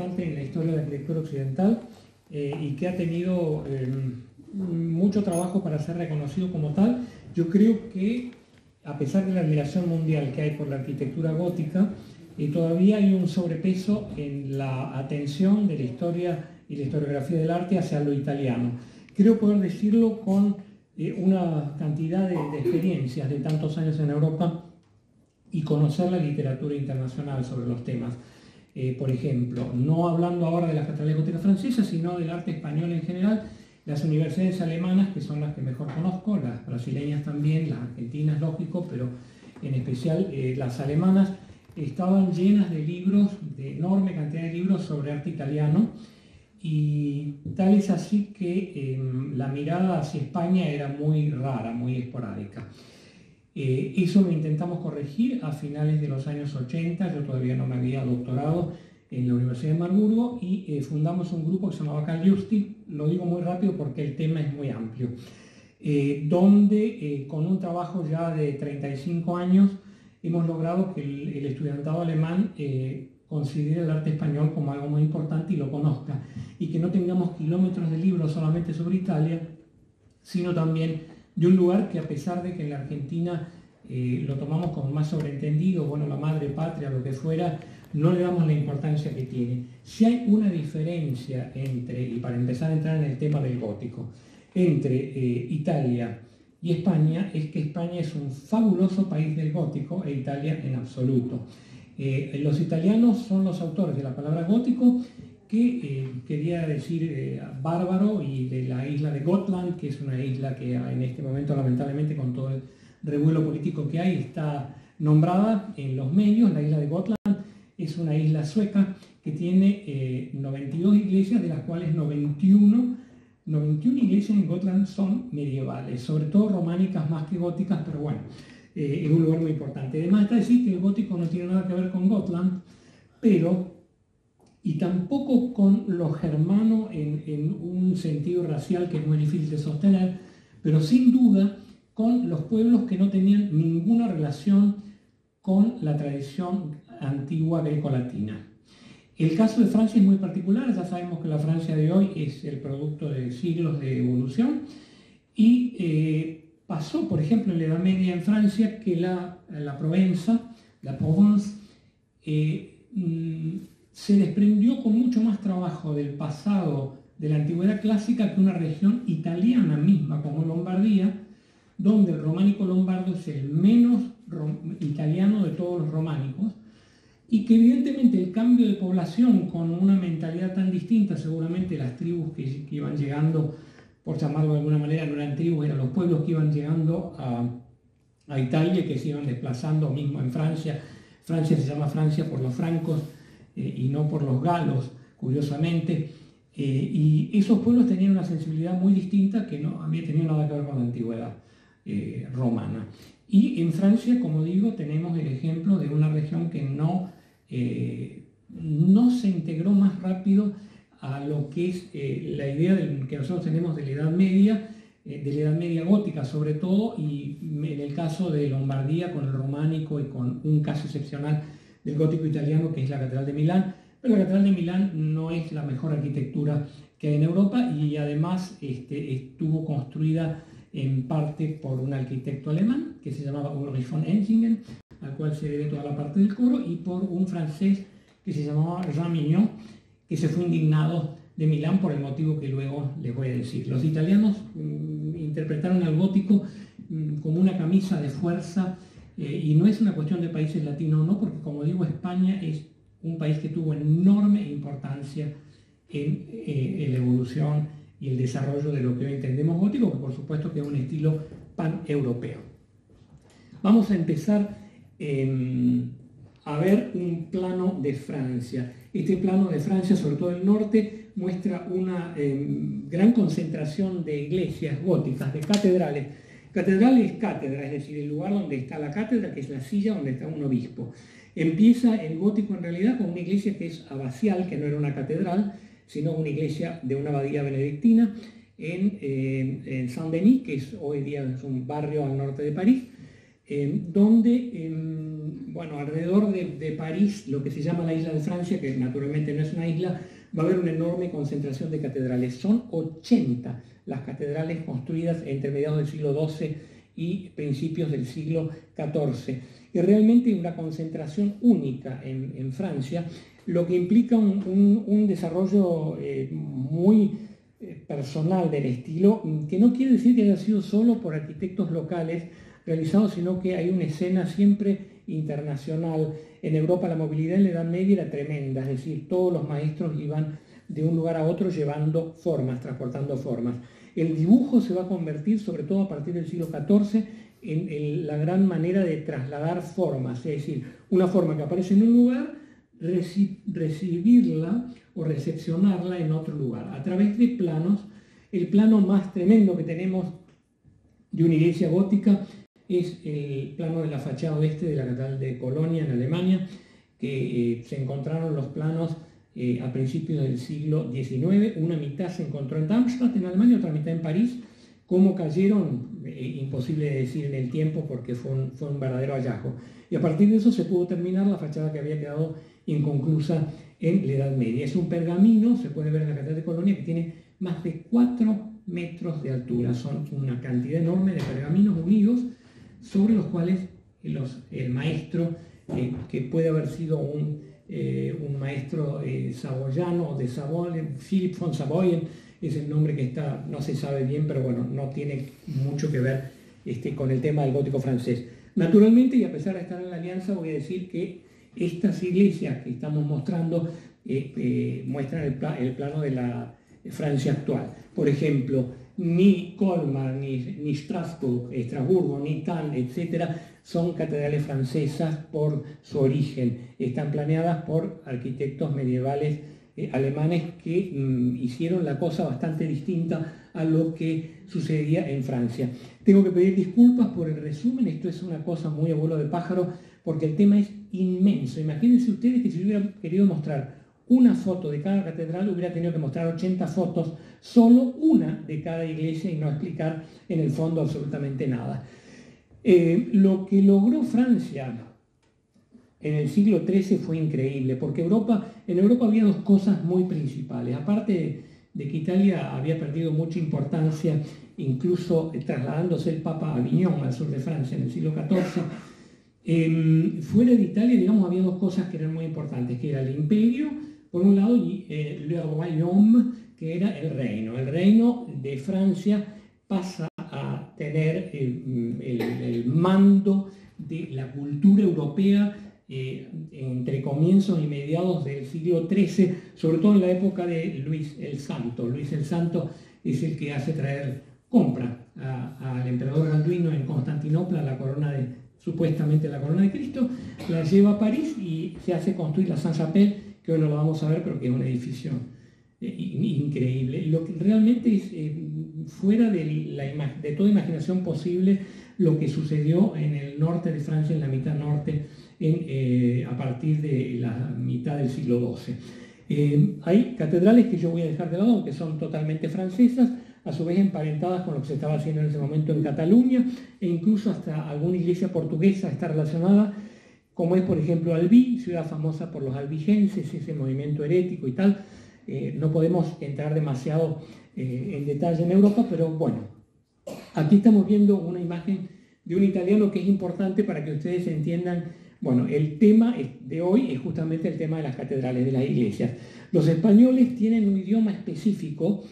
importante en la historia de la arquitectura occidental y que ha tenido mucho trabajo para ser reconocido como tal. Yo creo que, a pesar de la admiración mundial que hay por la arquitectura gótica, todavía hay un sobrepeso en la atención de la historia y la historiografía del arte hacia lo italiano. Creo poder decirlo con una cantidad de experiencias de tantos años en Europa y conocer la literatura internacional sobre los temas. Por ejemplo, no hablando ahora de las catedrales góticas francesas, sino del arte español en general, las universidades alemanas, que son las que mejor conozco, las brasileñas también, las argentinas, lógico, pero en especial las alemanas, estaban llenas de libros, de enorme cantidad de libros sobre arte italiano, y tal es así que la mirada hacia España era muy rara, muy esporádica. Eso lo intentamos corregir a finales de los años 80, yo todavía no me había doctorado en la Universidad de Marburgo, y fundamos un grupo que se llamaba Cagliusti, lo digo muy rápido porque el tema es muy amplio, donde con un trabajo ya de 35 años hemos logrado que el estudiantado alemán considere el arte español como algo muy importante y lo conozca, y que no tengamos kilómetros de libros solamente sobre Italia, sino también de un lugar que, a pesar de que en la Argentina lo tomamos como más sobreentendido, bueno, la madre patria, lo que fuera, no le damos la importancia que tiene. Si hay una diferencia entre, y para empezar a entrar en el tema del gótico, entre Italia y España, es que España es un fabuloso país del gótico e Italia en absoluto. Los italianos son los autores de la palabra gótico, que quería decir bárbaro, y de la isla de Gotland, que es una isla que en este momento, lamentablemente, con todo el revuelo político que hay, está nombrada en los medios. La isla de Gotland es una isla sueca que tiene 92 iglesias, de las cuales 91 iglesias en Gotland son medievales, sobre todo románicas más que góticas, pero bueno, es un lugar muy importante. Además está decir que el gótico no tiene nada que ver con Gotland, y tampoco con lo germano en un sentido racial que es muy difícil de sostener, pero sin duda con los pueblos que no tenían ninguna relación con la tradición antigua grecolatina. El caso de Francia es muy particular. Ya sabemos que la Francia de hoy es el producto de siglos de evolución, y pasó, por ejemplo, en la Edad Media en Francia, que la Provenza, la Provence, se desprendió con mucho más trabajo del pasado de la antigüedad clásica que una región italiana misma como Lombardía, donde el románico lombardo es el menos italiano de todos los románicos, y que evidentemente el cambio de población con una mentalidad tan distinta, seguramente las tribus que iban llegando, por llamarlo de alguna manera, no eran tribus, eran los pueblos que iban llegando a Italia, que se iban desplazando mismo en Francia. Francia se llama Francia por los francos y no por los galos, curiosamente, y esos pueblos tenían una sensibilidad muy distinta que no había tenido nada que ver con la antigüedad romana. Y en Francia, como digo, tenemos el ejemplo de una región que no se integró más rápido a lo que es la idea que nosotros tenemos de la Edad Media gótica sobre todo, y en el caso de Lombardía con el románico y con un caso excepcional del gótico italiano, que es la Catedral de Milán. Pero la Catedral de Milán no es la mejor arquitectura que hay en Europa, y además estuvo construida en parte por un arquitecto alemán que se llamaba Ulrich von Enzingen, al cual se debe toda la parte del coro, y por un francés que se llamaba Jean Mignon, que se fue indignado de Milán por el motivo que luego les voy a decir. Los italianos interpretaron al gótico como una camisa de fuerza, y no es una cuestión de países latinos, no, porque, como digo, España es un país que tuvo enorme importancia en la evolución y el desarrollo de lo que hoy entendemos gótico, que por supuesto que es un estilo pan-europeo. Vamos a empezar a ver un plano de Francia. Este plano de Francia, sobre todo el norte, muestra una gran concentración de iglesias góticas, de catedrales. Catedral es cátedra, es decir, el lugar donde está la cátedra, que es la silla donde está un obispo. Empieza el gótico en realidad con una iglesia que es abacial, que no era una catedral, sino una iglesia de una abadía benedictina en Saint-Denis, que hoy día es un barrio al norte de París, donde, bueno, alrededor de París, lo que se llama la isla de Francia, que naturalmente no es una isla, va a haber una enorme concentración de catedrales. Son 80 las catedrales construidas entre mediados del siglo XII y principios del siglo XIV. Y realmente una concentración única en Francia, lo que implica un desarrollo muy personal del estilo, que no quiere decir que haya sido solo por arquitectos locales realizados, sino que hay una escena siempre internacional. En Europa la movilidad en la Edad Media era tremenda, es decir, todos los maestros iban de un lugar a otro llevando formas, transportando formas. El dibujo se va a convertir, sobre todo a partir del siglo XIV, en la gran manera de trasladar formas, es decir, una forma que aparece en un lugar, recibirla o recepcionarla en otro lugar, a través de planos. El plano más tremendo que tenemos de una iglesia gótica es el plano de la fachada oeste de la Catedral de Colonia, en Alemania, que se encontraron los planos a principios del siglo XIX. Una mitad se encontró en Darmstadt, en Alemania, otra mitad en París. Cómo cayeron, imposible de decir en el tiempo, porque fue un verdadero hallazgo. Y a partir de eso se pudo terminar la fachada que había quedado inconclusa en la Edad Media. Es un pergamino, se puede ver en la Catedral de Colonia, que tiene más de 4 metros de altura. Son una cantidad enorme de pergaminos unidos sobre los cuales el maestro, que puede haber sido un maestro saboyano o de Savoyen, Philipp von Savoyen, es el nombre que está, no se sabe bien, pero bueno, no tiene mucho que ver con el tema del gótico francés. Naturalmente, y a pesar de estar en la alianza, voy a decir que estas iglesias que estamos mostrando muestran el plano de la Francia actual. Por ejemplo, ni Colmar, ni Estrasburgo, ni Thann, etcétera, son catedrales francesas por su origen. Están planeadas por arquitectos medievales alemanes que hicieron la cosa bastante distinta a lo que sucedía en Francia. Tengo que pedir disculpas por el resumen, esto es una cosa muy a vuelo de pájaro, porque el tema es inmenso. Imagínense ustedes que si hubiera querido mostrar una foto de cada catedral, hubiera tenido que mostrar 80 fotos, solo una de cada iglesia, y no explicar en el fondo absolutamente nada. Lo que logró Francia en el siglo XIII fue increíble, porque en Europa había dos cosas muy principales. Aparte de que Italia había perdido mucha importancia, incluso trasladándose el Papa a Avignon, al sur de Francia, en el siglo XIV, fuera de Italia, digamos, había dos cosas que eran muy importantes, que era el imperio, por un lado, y le royaume, que era el reino. El reino de Francia pasa a tener el mando de la cultura europea entre comienzos y mediados del siglo XIII, sobre todo en la época de Luis el Santo. Luis el Santo es el que compra al emperador Balduino en Constantinopla la corona supuestamente la corona de Cristo, la lleva a París y se hace construir la Sainte-Chapelle, que hoy no lo vamos a ver, pero que es un edificio increíble. Lo que realmente es fuera de toda imaginación posible lo que sucedió en el norte de Francia, en la mitad norte, a partir de la mitad del siglo XII. Hay catedrales que yo voy a dejar de lado, que son totalmente francesas, a su vez emparentadas con lo que se estaba haciendo en ese momento en Cataluña, e incluso hasta alguna iglesia portuguesa está relacionada, como es por ejemplo Albi, ciudad famosa por los albigenses, ese movimiento herético y tal. No podemos entrar demasiado en detalle en Europa, pero bueno, aquí estamos viendo una imagen de un italiano que es importante para que ustedes entiendan. Bueno, el tema de hoy es justamente el tema de las catedrales, de las iglesias. Los españoles tienen un idioma específico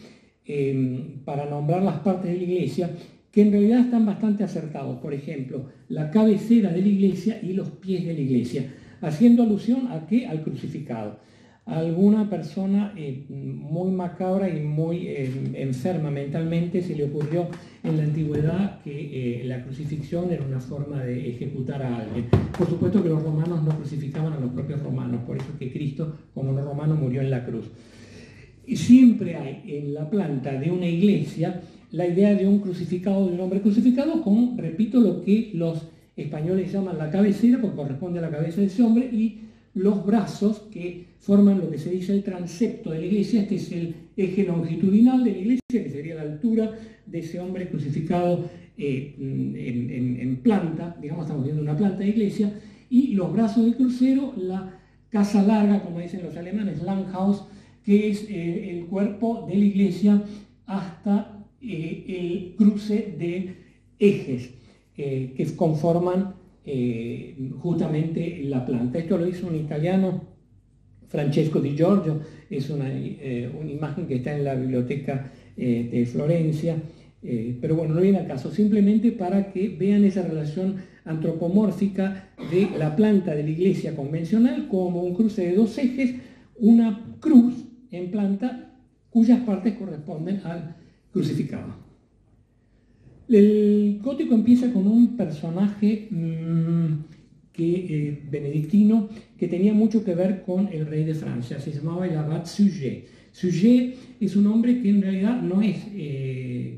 para nombrar las partes de la iglesia, que en realidad están bastante acertados. Por ejemplo, la cabecera de la iglesia y los pies de la iglesia, haciendo alusión a ¿qué? Al crucificado. A alguna persona muy macabra y muy enferma mentalmente se le ocurrió en la antigüedad que la crucifixión era una forma de ejecutar a alguien. Por supuesto que los romanos no crucificaban a los propios romanos, por eso es que Cristo, como no romano, murió en la cruz. Y siempre hay en la planta de una iglesia la idea de un crucificado, de un hombre crucificado, con, repito, lo que los españoles llaman la cabecera, porque corresponde a la cabeza de ese hombre, y los brazos que forman lo que se dice el transepto de la iglesia. Este es el eje longitudinal de la iglesia, que se sería la altura de ese hombre crucificado en planta, digamos, estamos viendo una planta de iglesia, y los brazos del crucero, la casa larga, como dicen los alemanes, Langhaus, que es el cuerpo de la iglesia hasta el cruce de ejes que conforman justamente la planta. Esto lo hizo un italiano, Francesco Di Giorgio, es una imagen que está en la biblioteca de Florencia, pero bueno, no viene al caso, simplemente para que vean esa relación antropomórfica de la planta de la iglesia convencional como un cruce de dos ejes, una cruz en planta cuyas partes corresponden al crucificado. El gótico empieza con un personaje benedictino que tenía mucho que ver con el rey de Francia, se llamaba el abad Suger. Suger es un hombre que en realidad no es,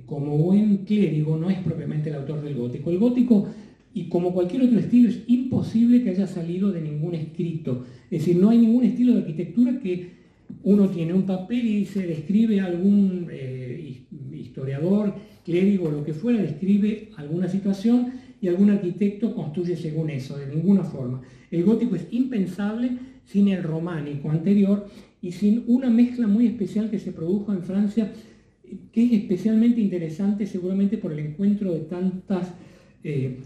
como buen clérigo, no es propiamente el autor del gótico. El gótico, y como cualquier otro estilo, es imposible que haya salido de ningún escrito. Es decir, no hay ningún estilo de arquitectura que uno tiene un papel y se describe algún historiador, clérigo, lo que fuera, describe alguna situación y algún arquitecto construye según eso, de ninguna forma. El gótico es impensable sin el románico anterior y sin una mezcla muy especial que se produjo en Francia, que es especialmente interesante seguramente por el encuentro de tantas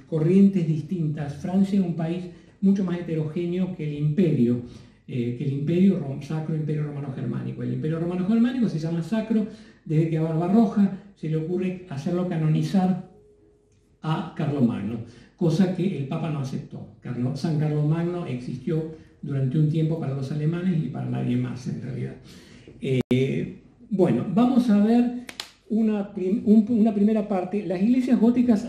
corrientes distintas. Francia es un país mucho más heterogéneo que el imperio sacro, imperio romano-germánico. El imperio romano-germánico se llama sacro desde que a Barbarroja se le ocurre hacerlo canonizar a Carlomagno, cosa que el Papa no aceptó. San Carlomagno existió durante un tiempo para los alemanes y para nadie más en realidad. Bueno, vamos a ver una primera parte. Las iglesias góticas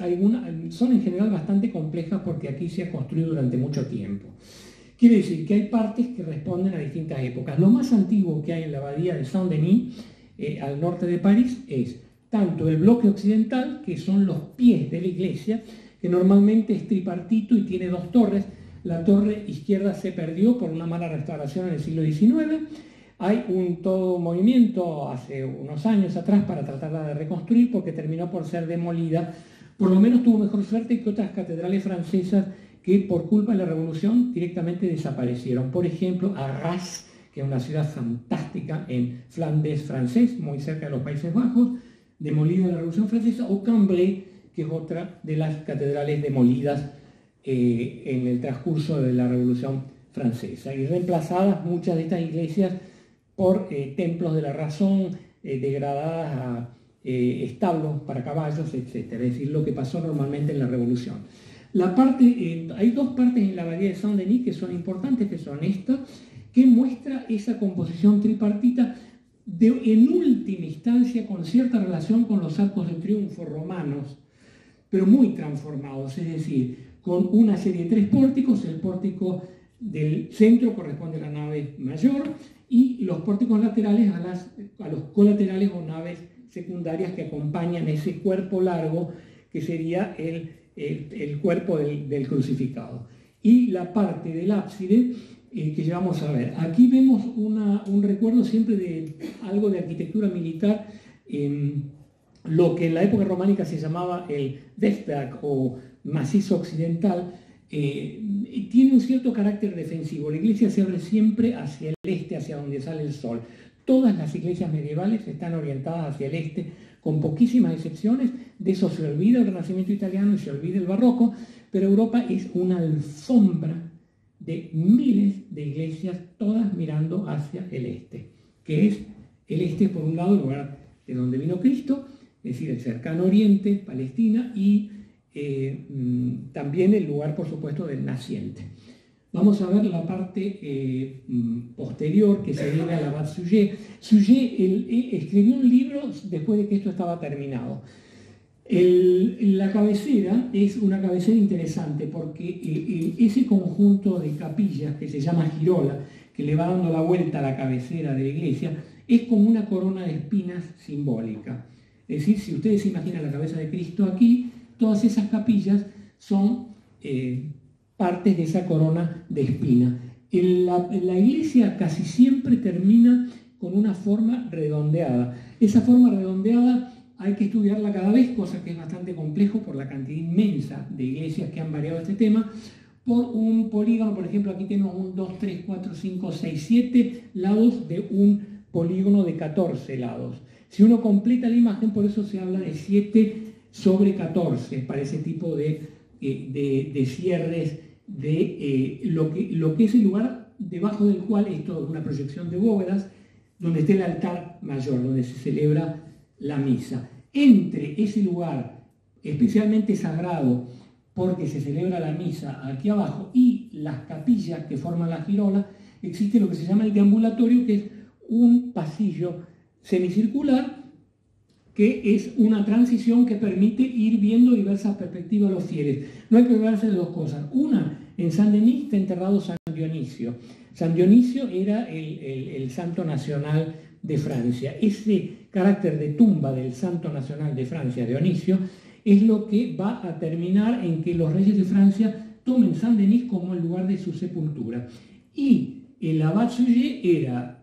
son en general bastante complejas porque aquí se ha construido durante mucho tiempo. Quiere decir que hay partes que responden a distintas épocas. Lo más antiguo que hay en la abadía de Saint-Denis, al norte de París, es tanto el bloque occidental, que son los pies de la iglesia, que normalmente es tripartito y tiene dos torres. La torre izquierda se perdió por una mala restauración en el siglo XIX. Hay todo un movimiento hace unos años atrás para tratarla de reconstruir porque terminó por ser demolida. Por lo menos tuvo mejor suerte que otras catedrales francesas que por culpa de la revolución directamente desaparecieron. Por ejemplo, Arras, que es una ciudad fantástica en Flandes francés, muy cerca de los Países Bajos, demolida en la Revolución Francesa, o Cambrai, que es otra de las catedrales demolidas en el transcurso de la Revolución Francesa, y reemplazadas muchas de estas iglesias por templos de la razón, degradadas a establos para caballos, etc. Es decir, lo que pasó normalmente en la Revolución. Hay dos partes en la abadía de Saint-Denis que son importantes, que son esta, que muestra esa composición tripartita en última instancia con cierta relación con los arcos de triunfo romanos, pero muy transformados, es decir, con una serie de tres pórticos. El pórtico del centro corresponde a la nave mayor y los pórticos laterales a los colaterales o naves secundarias que acompañan ese cuerpo largo que sería el cuerpo del crucificado. Y la parte del ábside que ya vamos a ver. Aquí vemos un recuerdo siempre de algo de arquitectura militar, lo que en la época románica se llamaba el Westberg o macizo occidental. Tiene un cierto carácter defensivo. La iglesia se abre siempre hacia el este, hacia donde sale el sol. Todas las iglesias medievales están orientadas hacia el este, con poquísimas excepciones. De eso se olvida el Renacimiento italiano y se olvida el Barroco, pero Europa es una alfombra de miles de iglesias, todas mirando hacia el este, que es el este, por un lado, el lugar de donde vino Cristo, es decir, el cercano oriente, Palestina, y también el lugar, por supuesto, del naciente. Vamos a ver la parte posterior que se debe al abad Suger. Suger escribió un libro después de que esto estaba terminado. La cabecera es una cabecera interesante porque ese conjunto de capillas que se llama girola, que le va dando la vuelta a la cabecera de la iglesia, es como una corona de espinas simbólica. Es decir, si ustedes se imaginan la cabeza de Cristo aquí, todas esas capillas son partes de esa corona de espina. La iglesia casi siempre termina con una forma redondeada. Esa forma redondeada hay que estudiarla cada vez, cosa que es bastante complejo por la cantidad inmensa de iglesias que han variado este tema, por un polígono. Por ejemplo, aquí tenemos 1, 2, 3, 4, 5, 6, 7 lados de un polígono de 14 lados. Si uno completa la imagen, por eso se habla de 7 sobre 14, para ese tipo de cierres de lo que es el lugar debajo del cual esto es una proyección de bóvedas, donde está el altar mayor, donde se celebra la misa. Entre ese lugar especialmente sagrado, porque se celebra la misa aquí abajo, y las capillas que forman la girola, existe lo que se llama el deambulatorio, que es un pasillo semicircular, que es una transición que permite ir viendo diversas perspectivas a los fieles. No hay que olvidarse de dos cosas. Una, en Saint-Denis está enterrado San Dionisio. San Dionisio era el santo nacional de Francia. Ese carácter de tumba del santo nacional de Francia, Dionisio, es lo que va a terminar en que los reyes de Francia tomen Saint-Denis como el lugar de su sepultura. Y el abad Suger era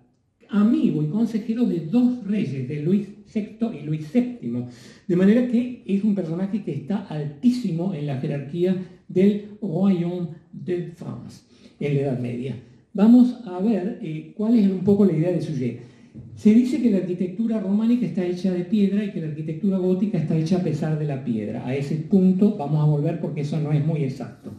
amigo y consejero de dos reyes, de Luis VI y Luis VII, de manera que es un personaje que está altísimo en la jerarquía del Royaume de France en la Edad Media. Vamos a ver cuál es un poco la idea de Suger. Se dice que la arquitectura románica está hecha de piedra y que la arquitectura gótica está hecha a pesar de la piedra. A ese punto vamos a volver porque eso no es muy exacto.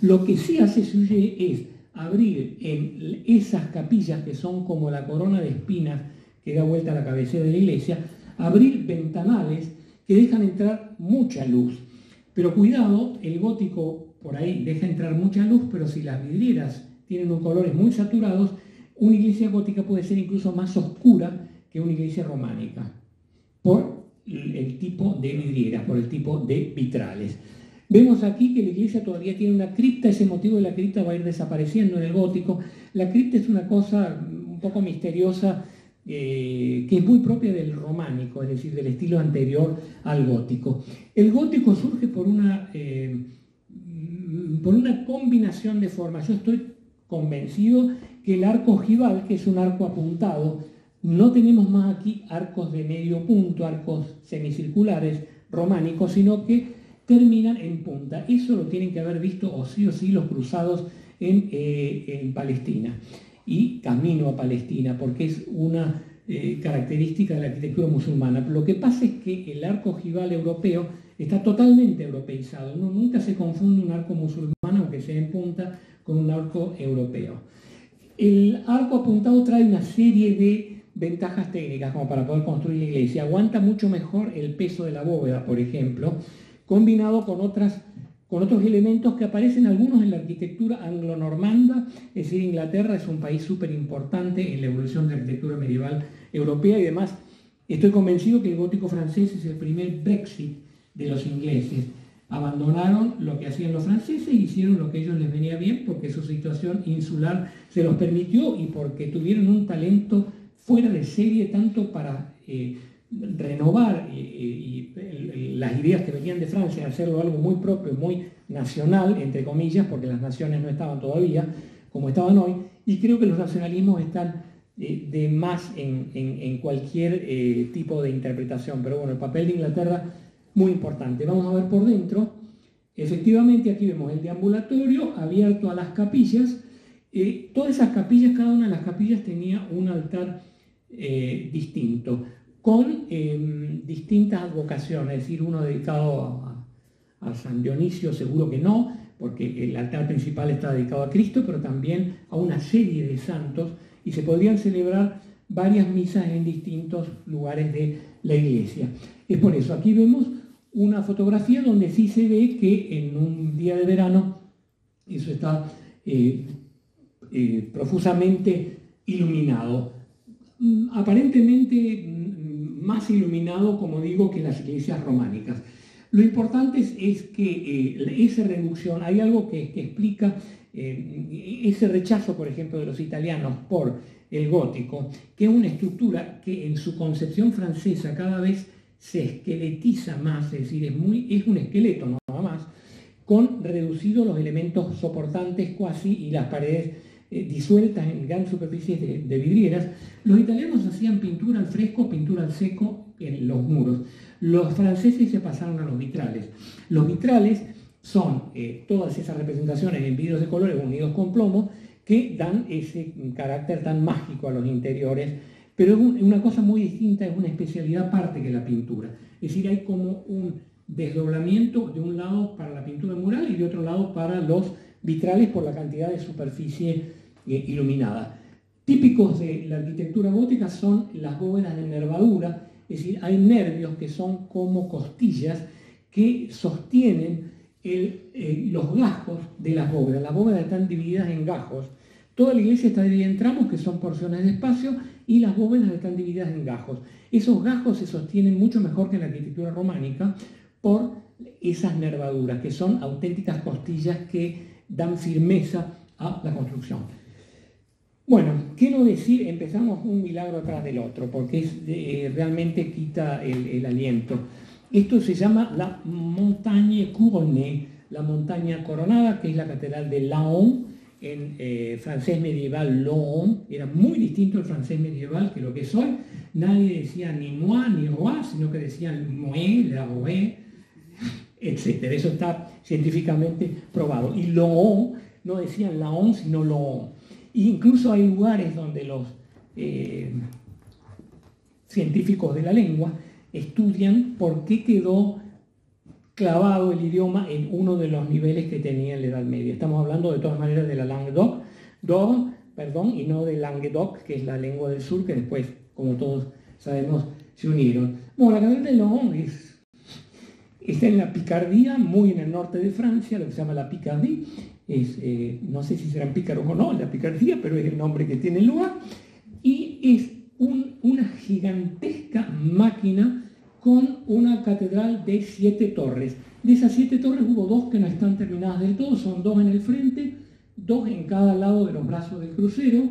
Lo que sí hace Suger es abrir en esas capillas que son como la corona de espinas que da vuelta a la cabecera de la iglesia, abrir ventanales que dejan entrar mucha luz. Pero cuidado, el gótico por ahí deja entrar mucha luz, pero si las vidrieras tienen unos colores muy saturados, una iglesia gótica puede ser incluso más oscura que una iglesia románica, por el tipo de vidriera, por el tipo de vitrales. Vemos aquí que la iglesia todavía tiene una cripta, ese motivo de la cripta va a ir desapareciendo en el gótico. La cripta es una cosa un poco misteriosa que es muy propia del románico, es decir, del estilo anterior al gótico. El gótico surge por una combinación de formas. Yo estoy convencido que el arco ojival, que es un arco apuntado, no tenemos más aquí arcos de medio punto, arcos semicirculares románicos, sino que terminan en punta. Eso lo tienen que haber visto o sí los cruzados en Palestina y camino a Palestina, porque es una característica de la arquitectura musulmana. Lo que pasa es que el arco ojival europeo está totalmente europeizado. Uno nunca se confunde un arco musulmán, aunque sea en punta, con un arco europeo. El arco apuntado trae una serie de ventajas técnicas como para poder construir la iglesia. Aguanta mucho mejor el peso de la bóveda, por ejemplo, combinado con otros elementos que aparecen algunos en la arquitectura anglo-normanda. Es decir, Inglaterra es un país súper importante en la evolución de la arquitectura medieval europea, y además estoy convencido que el gótico francés es el primer Brexit de los ingleses. Abandonaron lo que hacían los franceses y hicieron lo que a ellos les venía bien, porque su situación insular se los permitió y porque tuvieron un talento fuera de serie, tanto para renovar las ideas que venían de Francia, hacerlo algo muy propio, muy nacional, entre comillas, porque las naciones no estaban todavía como estaban hoy, y creo que los nacionalismos están de más en cualquier tipo de interpretación. Pero bueno, el papel de Inglaterra muy importante. Vamos a ver por dentro. Efectivamente, aquí vemos el deambulatorio abierto a las capillas. Todas esas capillas, cada una de las capillas tenía un altar distinto, con distintas advocaciones, es decir, uno dedicado a San Dionisio, seguro que no, porque el altar principal está dedicado a Cristo, pero también a una serie de santos, y se podrían celebrar varias misas en distintos lugares de la iglesia. Es por eso, aquí vemos una fotografía donde sí se ve que en un día de verano eso está profusamente iluminado. Aparentemente más iluminado, como digo, que las iglesias románicas. Lo importante es que esa reducción, hay algo que explica ese rechazo, por ejemplo, de los italianos por el gótico, que es una estructura que en su concepción francesa cada vez se esqueletiza más, es decir, es un esqueleto nada más, con reducidos los elementos soportantes cuasi y las paredes disueltas en grandes superficies de vidrieras. Los italianos hacían pintura al fresco, pintura al seco en los muros. Los franceses se pasaron a los vitrales. Los vitrales son todas esas representaciones en vidrios de colores unidos con plomo que dan ese carácter tan mágico a los interiores, pero es una cosa muy distinta, es una especialidad aparte que la pintura. Es decir, hay como un desdoblamiento de un lado para la pintura mural y de otro lado para los vitrales por la cantidad de superficie iluminada. Típicos de la arquitectura gótica son las bóvedas de nervadura, es decir, hay nervios que son como costillas que sostienen los gajos de las bóvedas. Las bóvedas están divididas en gajos. Toda la iglesia está dividida en tramos, que son porciones de espacio, y las bóvedas están divididas en gajos. Esos gajos se sostienen mucho mejor que en la arquitectura románica por esas nervaduras, que son auténticas costillas que dan firmeza a la construcción. Bueno, ¿qué no decir? Empezamos un milagro atrás del otro, porque realmente quita el aliento. Esto se llama la Montagne Couronnée, la montaña coronada, que es la catedral de Laon, en francés medieval Laon. Era muy distinto el francés medieval que lo que es hoy. Nadie decía ni moi ni roi, sino que decían moi, la roi, etc. Eso está científicamente probado. Y Laon, no decían Laon, sino Laon. E incluso hay lugares donde los científicos de la lengua estudian por qué quedó clavado el idioma en uno de los niveles que tenía en la Edad Media. Estamos hablando de todas maneras de la Languedoc, y no de Languedoc, que es la lengua del sur, que después, como todos sabemos, se unieron. Bueno, la catedral de Laon está en la Picardía, muy en el norte de Francia, lo que se llama la Picardie. No sé si serán pícaros o no, la Picardía, pero es el nombre que tiene el lugar. Y es una gigantesca máquina con una catedral de 7 torres. De esas 7 torres hubo 2 que no están terminadas del todo, son 2 en el frente, 2 en cada lado de los brazos del crucero,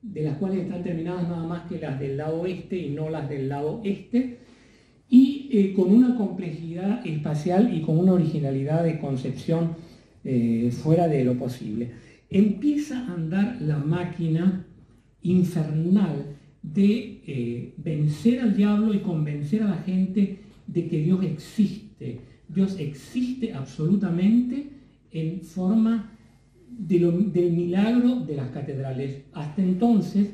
de las cuales están terminadas nada más que las del lado oeste y no las del lado este, y con una complejidad espacial y con una originalidad de concepción fuera de lo posible. Empieza a andar la máquina infernal de vencer al diablo y convencer a la gente de que Dios existe. Dios existe absolutamente en forma del milagro de las catedrales. Hasta entonces,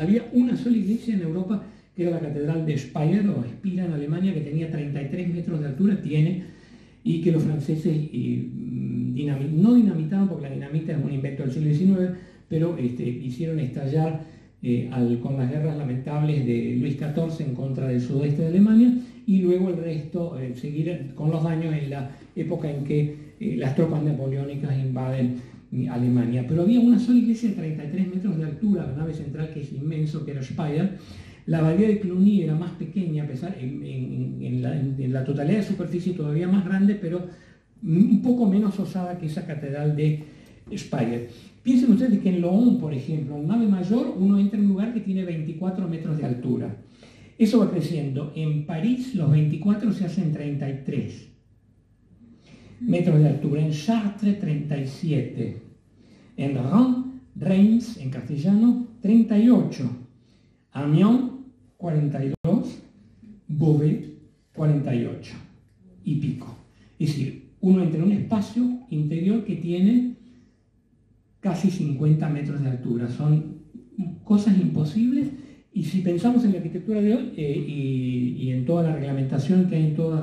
había una sola iglesia en Europa, que era la catedral de Speyer o Spira en Alemania, que tenía 33 metros de altura, y que los franceses no dinamitaron, porque la dinamita es un invento del siglo XIX, pero hicieron estallar con las guerras lamentables de Luis XIV en contra del sudeste de Alemania, y luego el resto seguir con los daños en la época en que las tropas napoleónicas invaden Alemania. Pero había una sola iglesia de 33 metros de altura, la nave central, que es inmenso, que era Speyer. La abadía de Cluny era más pequeña, a pesar en la totalidad de superficie todavía más grande, pero un poco menos osada que esa catedral de Speyer. Piensen ustedes que en Laon, por ejemplo, en nave mayor, uno entra en un lugar que tiene 24 metros de altura. Eso va creciendo. En París los 24 se hacen 33 metros de altura. En Chartres, 37. En Reims, en castellano, 38. Amiens, 42. Beauvais, 48. Y pico. Es decir, uno entra en un espacio interior que tiene casi 50 metros de altura. Son cosas imposibles, y si pensamos en la arquitectura de hoy y en toda la reglamentación que hay en todo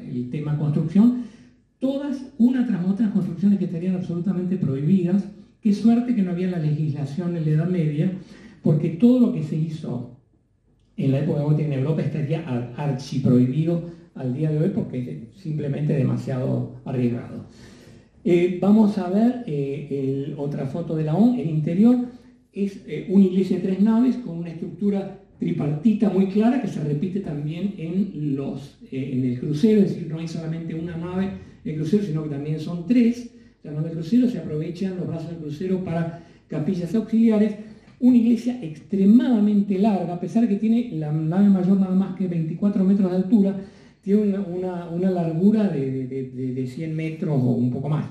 el tema construcción, todas una tras otras construcciones que estarían absolutamente prohibidas. Qué suerte que no había la legislación en la Edad Media, porque todo lo que se hizo en la época gótica en Europa estaría archiprohibido al día de hoy, porque es simplemente demasiado arriesgado. Vamos a ver otra foto de Laon. El interior es una iglesia de 3 naves con una estructura tripartita muy clara, que se repite también en el crucero, es decir, no hay solamente una nave en el crucero, sino que también son 3. La nave del crucero, se aprovechan los brazos del crucero para capillas auxiliares. Una iglesia extremadamente larga, a pesar de que tiene la nave mayor nada más que 24 metros de altura, tiene una largura de 100 metros o un poco más,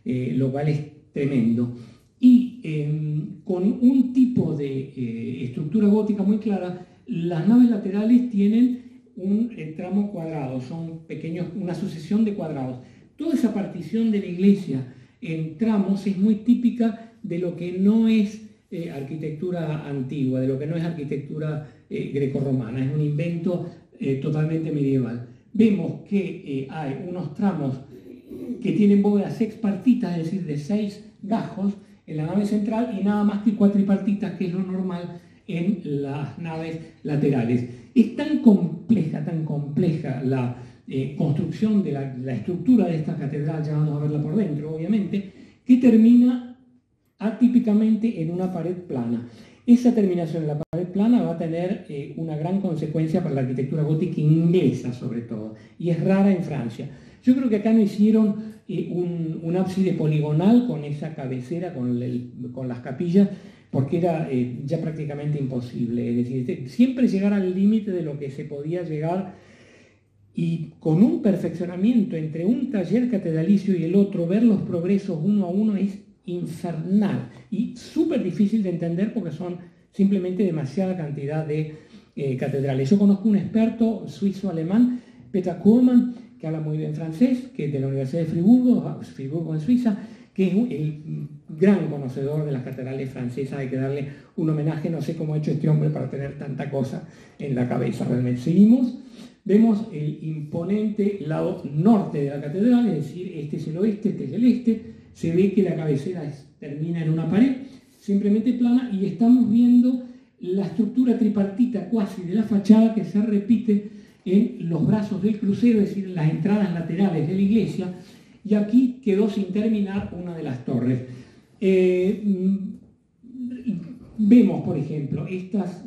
lo cual es tremendo. y con un tipo de estructura gótica muy clara. Las naves laterales tienen un tramo cuadrado, son pequeños, una sucesión de cuadrados. Toda esa partición de la iglesia en tramos es muy típica de lo que no es arquitectura antigua, de lo que no es arquitectura grecorromana, es un invento totalmente medieval. Vemos que hay unos tramos que tienen bóvedas sexpartitas, es decir, de 6 gajos en la nave central y nada más que cuatripartitas, que es lo normal en las naves laterales. Es tan compleja la construcción de la estructura de esta catedral, ya vamos a verla por dentro, obviamente, que termina atípicamente en una pared plana. Esa terminación en la pared plana va a tener una gran consecuencia para la arquitectura gótica inglesa, sobre todo, y es rara en Francia. Yo creo que acá no hicieron un ábside poligonal con esa cabecera, con las capillas, porque era ya prácticamente imposible. Es decir, siempre llegar al límite de lo que se podía llegar, y con un perfeccionamiento entre un taller catedralicio y el otro, ver los progresos uno a uno es infernal y súper difícil de entender porque son simplemente demasiada cantidad de catedrales. Yo conozco un experto suizo-alemán, Peter Kohlmann, que habla muy bien francés, que es de la Universidad de Friburgo en Suiza, que es el gran conocedor de las catedrales francesas. Hay que darle un homenaje, no sé cómo ha hecho este hombre para tener tanta cosa en la cabeza realmente. Seguimos, vemos el imponente lado norte de la catedral, es decir, este es el oeste, este es el este. Se ve que la cabecera termina en una pared simplemente plana y estamos viendo la estructura tripartita cuasi de la fachada que se repite en los brazos del crucero, es decir, en las entradas laterales de la iglesia, y aquí quedó sin terminar una de las torres. Vemos, por ejemplo, estas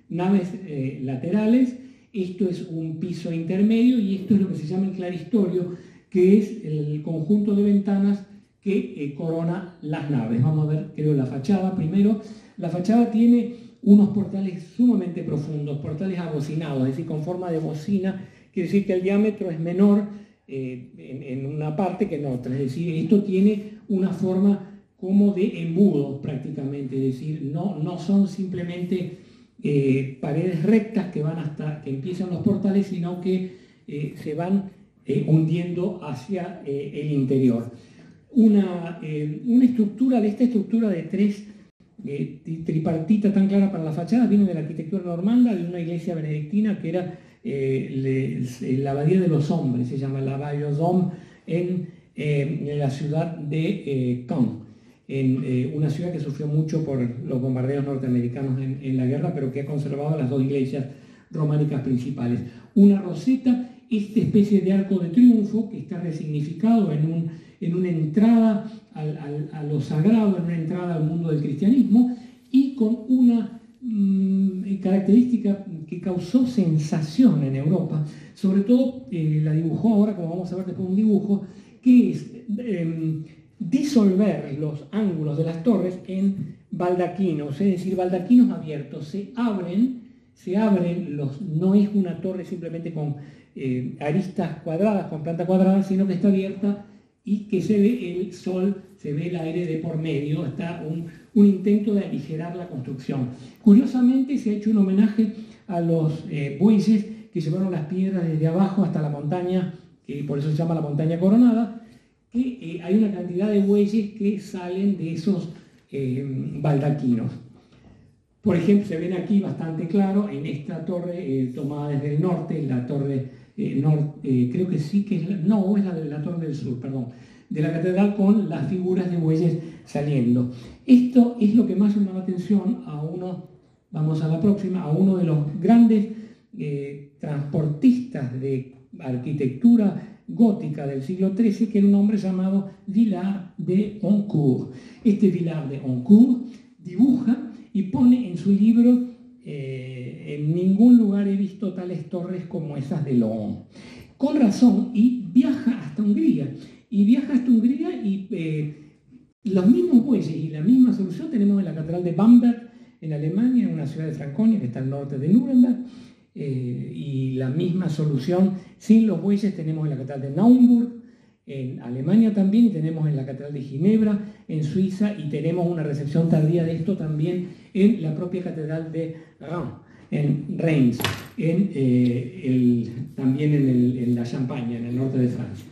naves laterales. Esto es un piso intermedio y esto es lo que se llama el claristorio, que es el conjunto de ventanas que corona las naves. Vamos a ver, creo, la fachada primero. La fachada tiene unos portales sumamente profundos, portales abocinados, es decir, con forma de bocina. Quiere decir que el diámetro es menor en una parte que en otra. Es decir, esto tiene una forma como de embudo prácticamente, es decir, no son simplemente paredes rectas que van hasta que empiezan los portales, sino que se van hundiendo hacia el interior. Una estructura, de esta estructura de 3 tripartita tan clara para la fachada, viene de la arquitectura normanda, de una iglesia benedictina que era la Abadía de los Hombres, se llama la Abbaye aux Hommes, en la ciudad de Caen, en una ciudad que sufrió mucho por los bombardeos norteamericanos en la guerra, pero que ha conservado las 2 iglesias románicas principales. Una roseta, esta especie de arco de triunfo que está resignificado en una entrada a lo sagrado, en una entrada al mundo del cristianismo, y con una característica que causó sensación en Europa. Sobre todo la dibujó ahora, como vamos a ver después, un dibujo que es disolver los ángulos de las torres en baldaquinos, es decir, baldaquinos abiertos. Se abren no es una torre simplemente con aristas cuadradas, con planta cuadrada, sino que está abierta y que se ve el sol, se ve el aire de por medio. Está un intento de aligerar la construcción. Curiosamente se ha hecho un homenaje a los bueyes que llevaron las piedras desde abajo hasta la montaña, que por eso se llama la montaña coronada, que hay una cantidad de bueyes que salen de esos baldaquinos. Por ejemplo, se ven aquí bastante claro en esta torre tomada desde el norte, la torre creo que sí que es la torre del sur, perdón, de la catedral, con las figuras de bueyes saliendo. Esto es lo que más llama la atención a uno, vamos a la próxima, a uno de los grandes transportistas de arquitectura gótica del siglo XIII, que era un hombre llamado Villard de Honcourt. Este Villard de Honcourt dibuja y pone en su libro: en ningún lugar he visto tales torres como esas de Laon. Con razón, y viaja hasta Hungría. Y los mismos bueyes y la misma solución tenemos en la catedral de Bamberg, en Alemania, en una ciudad de Franconia que está al norte de Nuremberg. Y la misma solución sin los bueyes tenemos en la catedral de Naumburg en Alemania también, y tenemos en la Catedral de Ginebra, en Suiza, y tenemos una recepción tardía de esto también en la propia Catedral de Reims, en Reims, también en la Champaña, en el norte de Francia.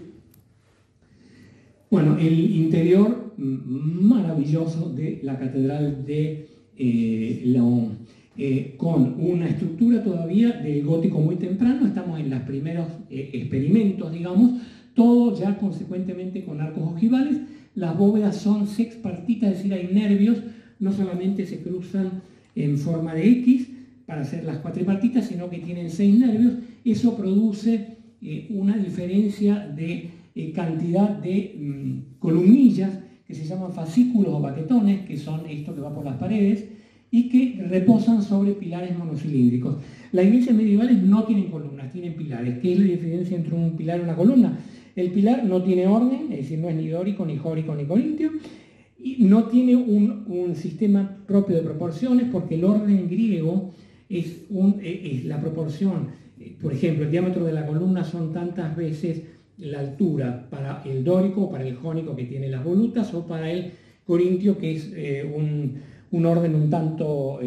Bueno, el interior maravilloso de la Catedral de Laon, con una estructura todavía del gótico muy temprano. Estamos en los primeros experimentos, digamos, todo ya consecuentemente con arcos ojivales. Las bóvedas son sexpartitas, es decir, hay nervios, no solamente se cruzan en forma de X para hacer las cuatripartitas, sino que tienen 6 nervios. Eso produce una diferencia de cantidad de columnillas que se llaman fascículos o baquetones, que son esto que va por las paredes, y que reposan sobre pilares monocilíndricos. Las iglesias medievales no tienen columnas, tienen pilares. ¿Qué es la diferencia entre un pilar y una columna? El pilar no tiene orden, es decir, no es ni dórico, ni jórico, ni corintio, y no tiene un sistema propio de proporciones, porque el orden griego es la proporción. Por ejemplo, el diámetro de la columna son tantas veces la altura para el dórico o para el jónico, que tiene las volutas, o para el corintio, que es un orden un tanto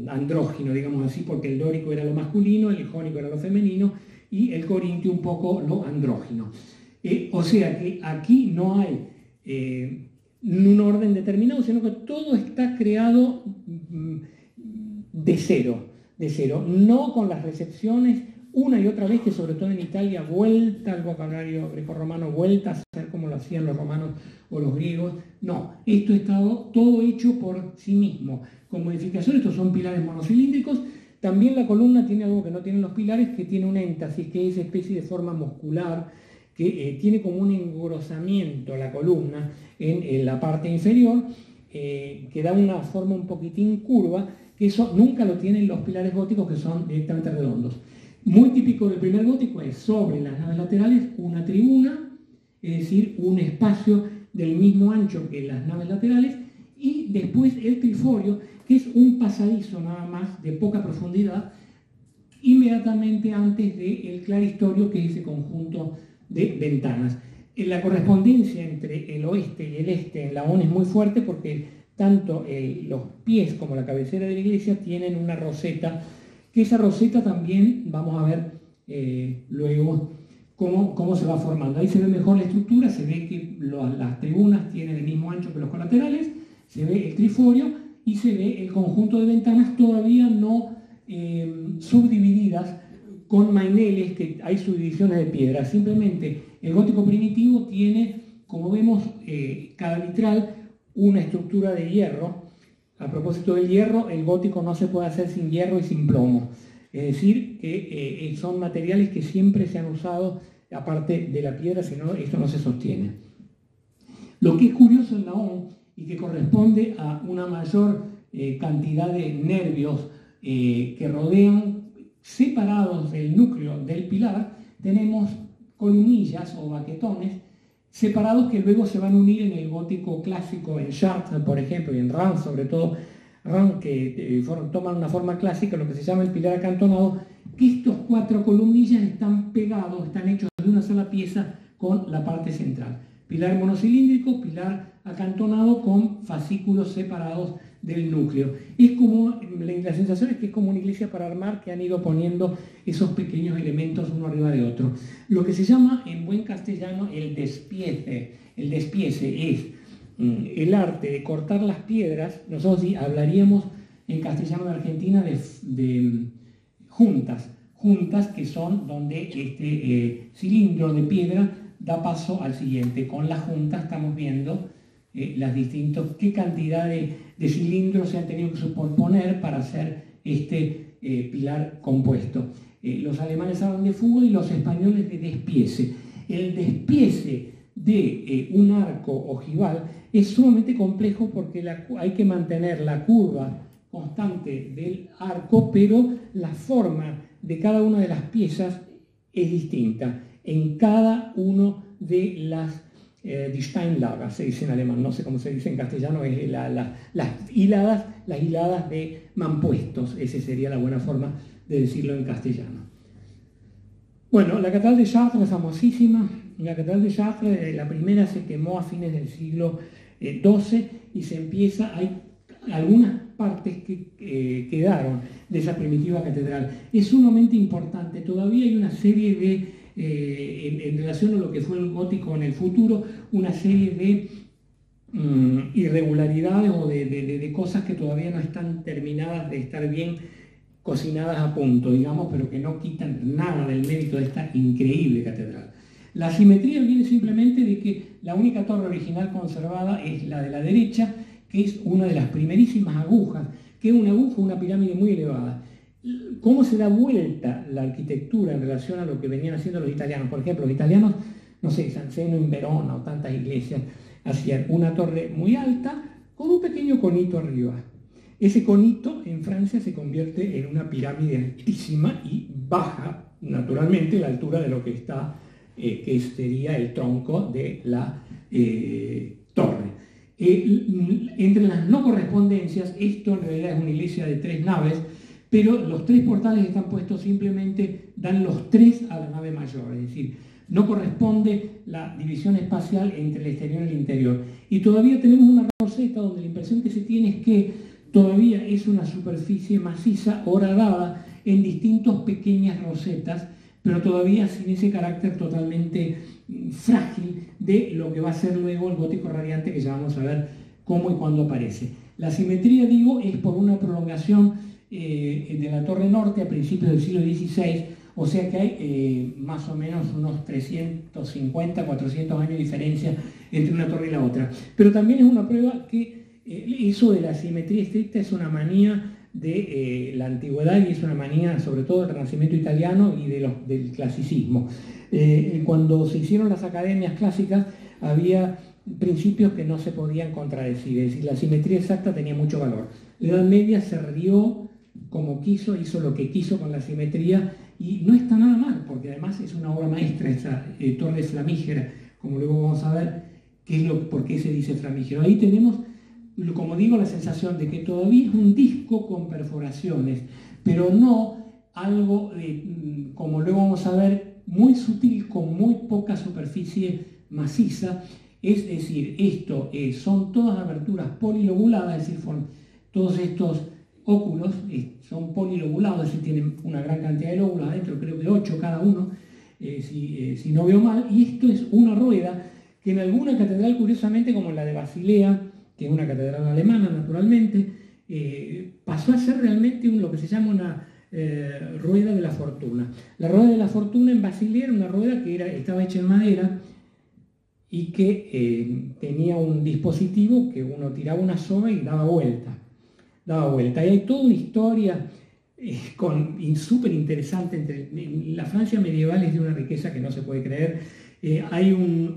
andrógino, digamos así, porque el dórico era lo masculino, el jónico era lo femenino y el corintio un poco lo andrógino. O sea que aquí no hay un orden determinado, sino que todo está creado de cero, no con las recepciones una y otra vez, que sobre todo en Italia, vuelta al vocabulario grecorromano, vuelta a ser como lo hacían los romanos o los griegos. No, esto está todo hecho por sí mismo, con modificaciones. Estos son pilares monocilíndricos. También la columna tiene algo que no tienen los pilares, que tiene un énfasis, que es especie de forma muscular, que tiene como un engrosamiento la columna en la parte inferior, que da una forma un poquitín curva, que eso nunca lo tienen los pilares góticos, que son directamente redondos. Muy típico del primer gótico es sobre las naves laterales una tribuna, es decir, un espacio del mismo ancho que las naves laterales, y después el triforio, que es un pasadizo nada más de poca profundidad, inmediatamente antes del claristorio, que es ese conjunto de ventanas. La correspondencia entre el oeste y el este en Laon es muy fuerte, porque tanto los pies como la cabecera de la iglesia tienen una roseta, que esa roseta también vamos a ver luego cómo se va formando. Ahí se ve mejor la estructura, se ve que las tribunas tienen el mismo ancho que los colaterales, se ve el triforio y se ve el conjunto de ventanas todavía no subdivididas con maineles, que hay subdivisiones de piedra. Simplemente el gótico primitivo tiene, como vemos, cada vitral una estructura de hierro. A propósito del hierro, el gótico no se puede hacer sin hierro y sin plomo. Es decir, que son materiales que siempre se han usado, aparte de la piedra, si no, esto no se sostiene. Lo que es curioso en Laon, y que corresponde a una mayor cantidad de nervios que rodean, separados del núcleo del pilar, tenemos columnillas o baquetones separados, que luego se van a unir en el gótico clásico, en Chartres, por ejemplo, y en Reims, sobre todo Reims, que toman una forma clásica, lo que se llama el pilar acantonado, que estos 4 columnillas están pegados, están hechos de una sola pieza con la parte central. Pilar monocilíndrico, pilar acantonado con fascículos separados del núcleo. Es como, la sensación es que es como una iglesia para armar, que han ido poniendo esos pequeños elementos uno arriba de otro. Lo que se llama en buen castellano el despiece. El despiece es el arte de cortar las piedras. Nosotros sí hablaríamos en castellano de Argentina de juntas, que son donde este cilindro de piedra da paso al siguiente. Con la junta estamos viendo las distintas, qué cantidad de cilindros se han tenido que superponer para hacer este pilar compuesto. Los alemanes hablan de fuga y los españoles de despiece. El despiece de un arco ojival es sumamente complejo, porque hay que mantener la curva constante del arco, pero la forma de cada una de las piezas es distinta en cada uno de las die Steinlager, se dice en alemán, no sé cómo se dice en castellano, es las hiladas de mampuestos. Esa sería la buena forma de decirlo en castellano. Bueno, la catedral de Chartres es famosísima, la Catedral de Chartres, la primera se quemó a fines del siglo XII y se empieza, hay algunas partes que quedaron de esa primitiva catedral. Es sumamente importante, todavía hay una serie de, en relación a lo que fue el gótico en el futuro, una serie de irregularidades o de cosas que todavía no están terminadas de estar bien cocinadas a punto, digamos, pero que no quitan nada del mérito de esta increíble catedral. La simetría viene simplemente de que la única torre original conservada es la de la derecha, que es una de las primerísimas agujas, que es una aguja, una pirámide muy elevada. ¿Cómo se da vuelta la arquitectura en relación a lo que venían haciendo los italianos? Por ejemplo, los italianos, no sé, San Zeno en Verona o tantas iglesias, hacían una torre muy alta con un pequeño conito arriba. Ese conito en Francia se convierte en una pirámide altísima y baja, naturalmente, la altura de lo que está, que sería el tronco de la torre. Entre las no correspondencias, esto en realidad es una iglesia de 3 naves, pero los 3 portales están puestos simplemente, dan los 3 a la nave mayor, es decir, no corresponde la división espacial entre el exterior y el interior. Y todavía tenemos una roseta donde la impresión que se tiene es que todavía es una superficie maciza horadada en distintas pequeñas rosetas, pero todavía sin ese carácter totalmente frágil de lo que va a ser luego el gótico radiante, que ya vamos a ver cómo y cuándo aparece. La simetría, digo, es por una prolongación de la torre norte a principios del siglo XVI, o sea que hay más o menos unos 350, 400 años de diferencia entre una torre y la otra. Pero también es una prueba que eso de la simetría estricta es una manía de la antigüedad y es una manía sobre todo del Renacimiento italiano y del clasicismo. Cuando se hicieron las academias clásicas había principios que no se podían contradecir, es decir, la simetría exacta tenía mucho valor. La Edad Media se rió como quiso, hizo lo que quiso con la simetría y no está nada mal, porque además es una obra maestra esa torre flamígera, como luego vamos a ver por qué se dice flamígero. Ahí tenemos, como digo, la sensación de que todavía es un disco con perforaciones, pero no algo, como luego vamos a ver, muy sutil, con muy poca superficie maciza. Es decir, esto son todas aberturas polilobuladas, es decir, todos estos óculos son polilobulados, es decir, tienen una gran cantidad de lóbulos adentro, creo que 8 cada uno, si no veo mal, y esto es una rueda que en alguna catedral, curiosamente, como la de Basilea, que es una catedral alemana, naturalmente, pasó a ser realmente lo que se llama una rueda de la fortuna. La rueda de la fortuna en Basilea era una rueda que estaba hecha en madera y que tenía un dispositivo que uno tiraba una soga y daba vuelta. Y hay toda una historia súper interesante. La Francia medieval es de una riqueza que no se puede creer. Hay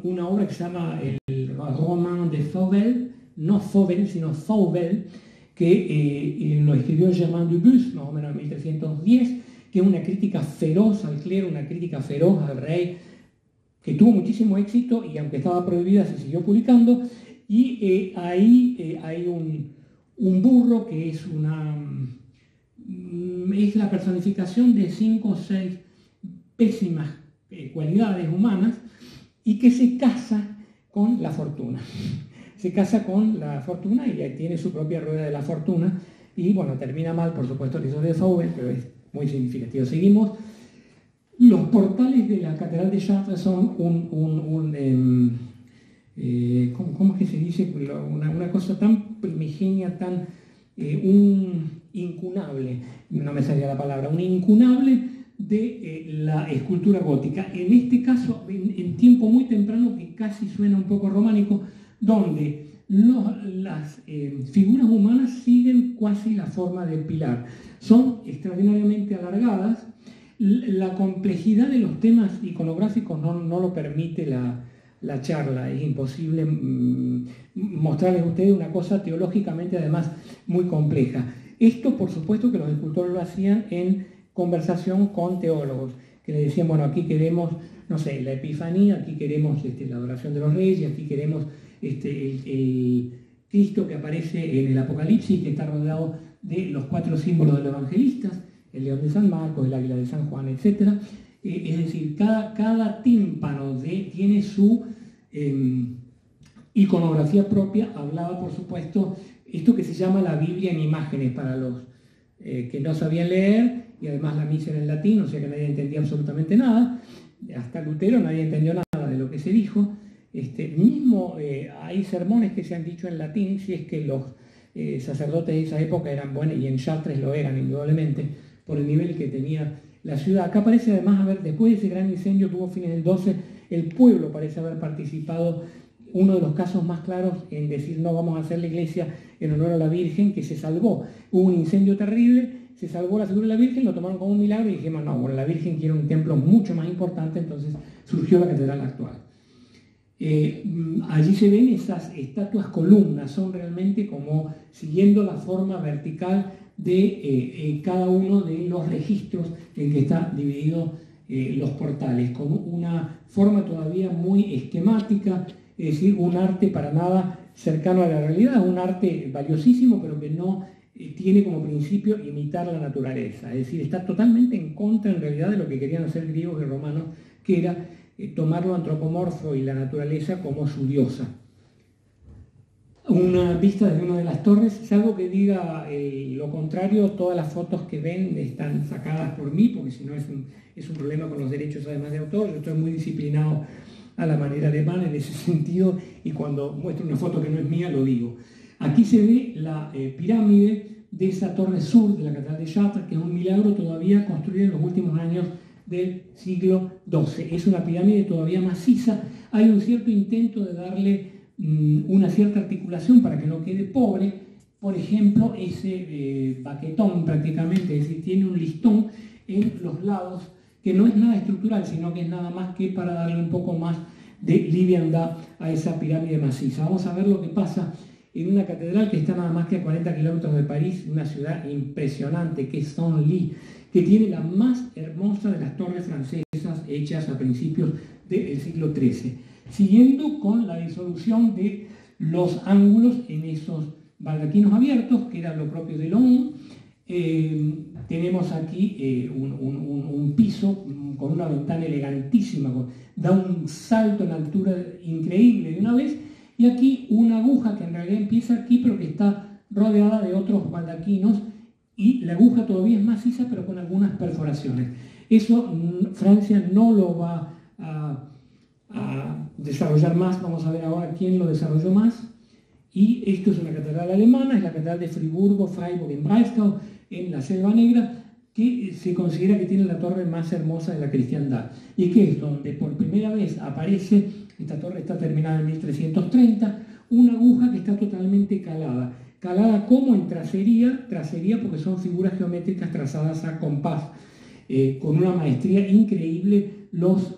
una obra que se llama el Roman de Fauvel, no Fauvel, sino Fauvel, que lo escribió Germain Dubus, más o menos en 1310, que es una crítica feroz al clero, una crítica feroz al rey, que tuvo muchísimo éxito y aunque estaba prohibida se siguió publicando. Y ahí hay un burro que es la personificación de 5 o 6 pésimas cualidades humanas y que se casa con la fortuna. Se casa con la fortuna y tiene su propia rueda de la fortuna y bueno, termina mal, por supuesto, la historia de Fauvel, pero es muy significativo. Seguimos. Los portales de la Catedral de Chartres son ¿cómo es que se dice? Una cosa tan primigenia, tan incunable, no me salía la palabra, un incunable de la escultura gótica. En este caso, en tiempo muy temprano, que casi suena un poco románico, donde las figuras humanas siguen casi la forma del pilar. Son extraordinariamente alargadas. La complejidad de los temas iconográficos no lo permite la charla, es imposible mostrarles a ustedes una cosa teológicamente además muy compleja. Esto por supuesto que los escultores lo hacían en conversación con teólogos, que le decían, bueno, aquí queremos, no sé, la Epifanía, aquí queremos la adoración de los reyes, aquí queremos el Cristo que aparece en el Apocalipsis, que está rodeado de los 4 símbolos de los evangelistas, el león de San Marcos, el águila de San Juan, etc. es decir, cada tímpano tiene su iconografía propia. Hablaba, por supuesto, esto que se llama la Biblia en imágenes para los que no sabían leer, y además la misa era en latín, o sea que nadie entendía absolutamente nada. Hasta Lutero nadie entendió nada de lo que se dijo. Hay sermones que se han dicho en latín, si es que los sacerdotes de esa época eran buenos, y en Chartres lo eran indudablemente, por el nivel que tenía la ciudad. Acá parece además después de ese gran incendio que hubo a fines del 12, el pueblo parece haber participado, uno de los casos más claros en decir no vamos a hacer la iglesia en honor a la Virgen, que se salvó. Hubo un incendio terrible, se salvó la figura de la Virgen, lo tomaron como un milagro y dijimos, no, bueno, la Virgen quiere un templo mucho más importante, entonces surgió la catedral actual. Allí se ven esas estatuas columnas, son realmente como siguiendo la forma vertical de cada uno de los registros en que está dividido los portales, con una forma todavía muy esquemática, es decir, un arte para nada cercano a la realidad, un arte valiosísimo, pero que no tiene como principio imitar la naturaleza, es decir, está totalmente en contra en realidad de lo que querían hacer griegos y romanos, que era tomar lo antropomorfo y la naturaleza como su diosa. Una vista desde una de las torres, salvo que diga lo contrario, todas las fotos que ven están sacadas por mí, porque si no es un problema con los derechos además de autor. Yo estoy muy disciplinado a la manera alemana en ese sentido, y cuando muestro una foto que no es mía lo digo. Aquí se ve la pirámide de esa torre sur de la catedral de Chartres, que es un milagro todavía construido en los últimos años del siglo XII. Es una pirámide todavía maciza. Hay un cierto intento de darle una cierta articulación para que no quede pobre. Por ejemplo, ese baquetón prácticamente, es decir, tiene un listón en los lados, que no es nada estructural, sino que es nada más que para darle un poco más de liviandad a esa pirámide maciza. Vamos a ver lo que pasa en una catedral que está nada más que a 40 kilómetros de París, una ciudad impresionante que es Senlis, que tiene la más hermosa de las torres francesas hechas a principios del siglo XIII, siguiendo con la disolución de los ángulos en esos baldaquinos abiertos, que era lo propio de Laon. Tenemos aquí un piso con una ventana elegantísima, da un salto en altura increíble de una vez, y aquí una aguja que en realidad empieza aquí, pero que está rodeada de otros baldaquinos, y la aguja todavía es maciza, pero con algunas perforaciones. Eso Francia no lo va a desarrollar más. Vamos a ver ahora quién lo desarrolló más. Y esto es una catedral alemana, es la catedral de Friburgo, Freiburg en Breisgau, en la Selva Negra, que se considera que tiene la torre más hermosa de la cristiandad, y que es donde por primera vez aparece, esta torre está terminada en 1330, una aguja que está totalmente calada como en tracería porque son figuras geométricas trazadas a compás, con una maestría increíble los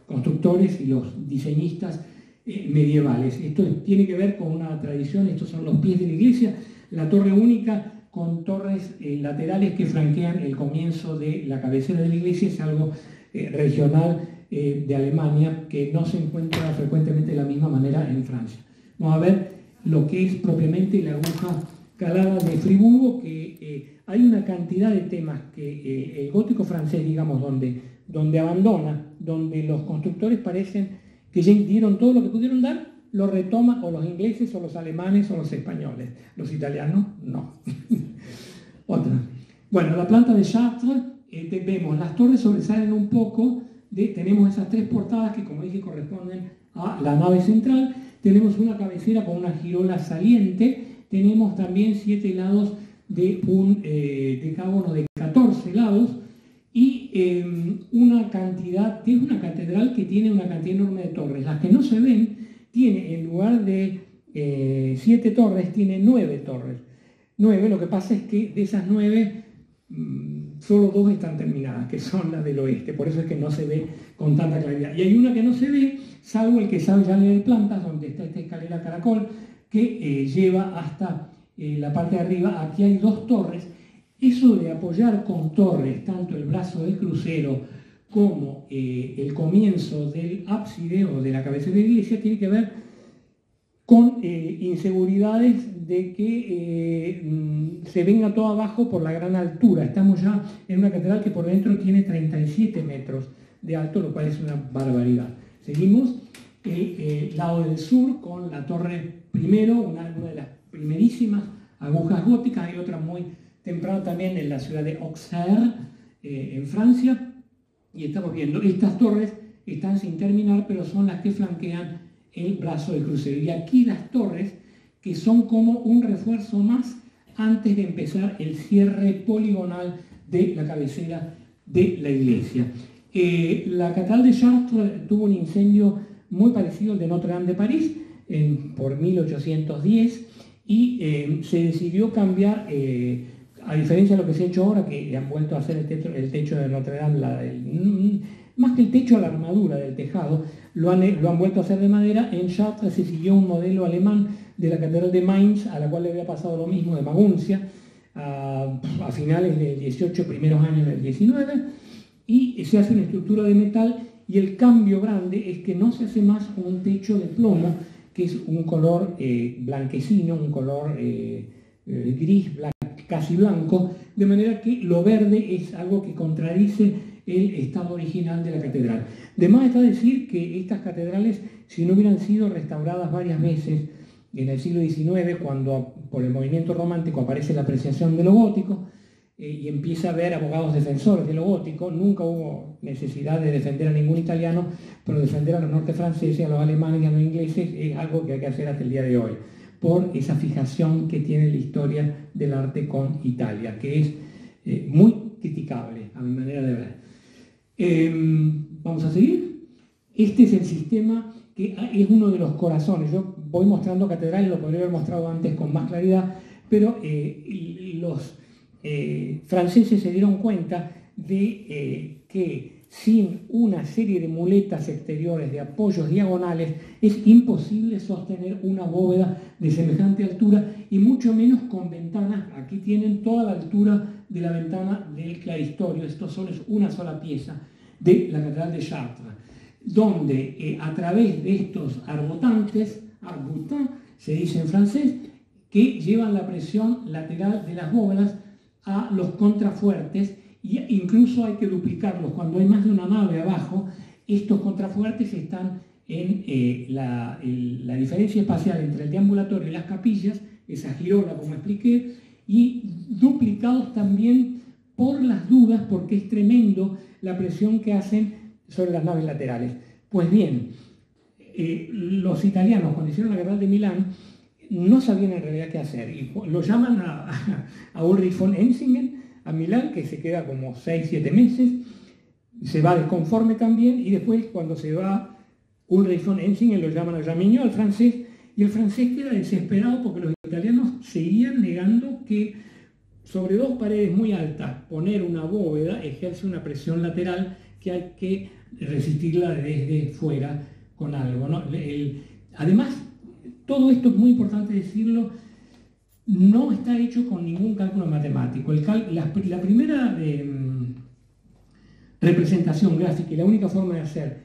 constructores y los diseñistas medievales. Esto tiene que ver con una tradición, estos son los pies de la iglesia, la torre única con torres laterales que franquean el comienzo de la cabecera de la iglesia, es algo regional de Alemania, que no se encuentra frecuentemente de la misma manera en Francia. Vamos a ver lo que es propiamente la aguja calada de Friburgo, que hay una cantidad de temas que el gótico francés, digamos, donde abandona, donde los constructores parecen que ya dieron todo lo que pudieron dar, lo retoma o los ingleses o los alemanes o los españoles. Los italianos, no. Otra. Bueno, la planta de Chartres, vemos, las torres sobresalen un poco, tenemos esas tres portadas que, como dije, corresponden a la nave central. Tenemos una cabecera con una girola saliente, tenemos también 7 lados de un decágono de 14 lados, y una cantidad, que es una catedral que tiene una cantidad enorme de torres. Las que no se ven, tiene en lugar de 7 torres, tiene 9 torres. 9, lo que pasa es que de esas 9, solo 2 están terminadas, que son las del oeste, por eso es que no se ve con tanta claridad. Y hay una que no se ve, salvo el que sabe ya leer plantas, donde está esta escalera caracol, que lleva hasta la parte de arriba. Aquí hay 2 torres. Eso de apoyar con torres, tanto el brazo del crucero como el comienzo del ábside o de la cabecera de la iglesia, tiene que ver con inseguridades de que se venga todo abajo por la gran altura. Estamos ya en una catedral que por dentro tiene 37 metros de alto, lo cual es una barbaridad. Seguimos el lado del sur con la torre primero, una de las primerísimas agujas góticas. Hay otra muy temprana también en la ciudad de Auxerre, en Francia, y estamos viendo estas torres están sin terminar, pero son las que flanquean el brazo del crucero. Y aquí las torres, que son como un refuerzo más antes de empezar el cierre poligonal de la cabecera de la iglesia. La catedral de Chartres tuvo un incendio muy parecido al de Notre Dame de París por 1810 y se decidió cambiar, a diferencia de lo que se ha hecho ahora, que han vuelto a hacer el techo de Notre Dame, más que el techo, la armadura del tejado, lo han vuelto a hacer de madera. En Chartres se siguió un modelo alemán de la catedral de Mainz, a la cual le había pasado lo mismo de Maguncia, a finales del 18, primeros años del 19, y se hace una estructura de metal, y el cambio grande es que no se hace más un techo de plomo, que es un color blanquecino, un color gris, casi blanco, de manera que lo verde es algo que contradice el estado original de la catedral. De más está decir que estas catedrales, si no hubieran sido restauradas varias veces en el siglo XIX, cuando por el movimiento romántico aparece la apreciación de lo gótico y empieza a haber abogados defensores de lo gótico, nunca hubo necesidad de defender a ningún italiano, pero defender a los norte franceses, a los alemanes y a los ingleses es algo que hay que hacer hasta el día de hoy, por esa fijación que tiene la historia del arte con Italia, que es muy criticable a mi manera de ver. Vamos a seguir. Este es el sistema que es uno de los corazones. Yo voy mostrando catedrales, lo podría haber mostrado antes con más claridad, pero los franceses se dieron cuenta de que sin una serie de muletas exteriores, de apoyos diagonales, es imposible sostener una bóveda de semejante altura, y mucho menos con ventanas. Aquí tienen toda la altura de la ventana del claristorio. Esto solo es una sola pieza de la catedral de Chartres, donde a través de estos arbotantes, arbutins se dice en francés, que llevan la presión lateral de las bóvedas a los contrafuertes, y incluso hay que duplicarlos. Cuando hay más de una nave abajo, estos contrafuertes están en la diferencia espacial entre el deambulatorio y las capillas, esa girola como expliqué, y duplicados también por las dudas, porque es tremendo la presión que hacen sobre las naves laterales. Pues bien, los italianos, cuando hicieron la catedral de Milán, no sabían en realidad qué hacer, y lo llaman a Ulrich von Enzingen a Milán, que se queda como 6-7 meses, se va desconforme también, y después cuando se va Ulrich von Enzingen lo llaman a Jamignot, al francés, y el francés queda desesperado porque los italianos seguían negando que sobre dos paredes muy altas poner una bóveda ejerce una presión lateral que hay que resistirla desde fuera con algo, ¿no? Además, todo esto es muy importante decirlo, no está hecho con ningún cálculo matemático. La primera representación gráfica y la única forma de hacer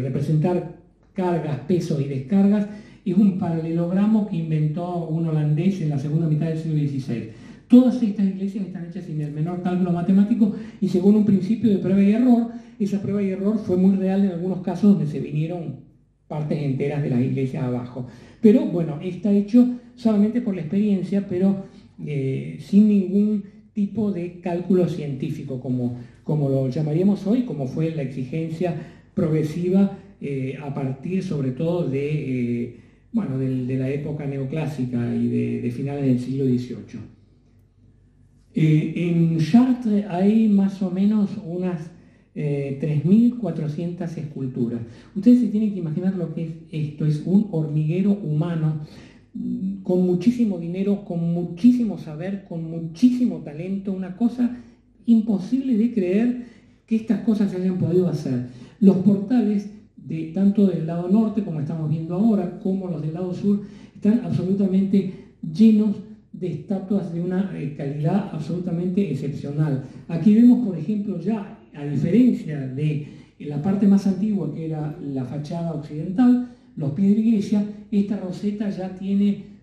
representar cargas, pesos y descargas es un paralelogramo que inventó un holandés en la segunda mitad del siglo XVI. Todas estas iglesias están hechas sin el menor cálculo matemático y según un principio de prueba y error. Esa prueba y error fue muy real en algunos casos donde se vinieron partes enteras de las iglesias abajo. Pero bueno, está hecho solamente por la experiencia, pero sin ningún tipo de cálculo científico, como lo llamaríamos hoy, como fue la exigencia progresiva a partir sobre todo de la época neoclásica y de finales del siglo XVIII. En Chartres hay más o menos unas 3.400 esculturas. Ustedes se tienen que imaginar lo que es esto. Es un hormiguero humano con muchísimo dinero, con muchísimo saber, con muchísimo talento, una cosa imposible de creer que estas cosas se hayan podido hacer. Los portales, tanto del lado norte, como estamos viendo ahora, como los del lado sur, están absolutamente llenos de estatuas de una calidad absolutamente excepcional. Aquí vemos, por ejemplo, ya, a diferencia de la parte más antigua, que era la fachada occidental, los pies de la iglesia, esta roseta ya tiene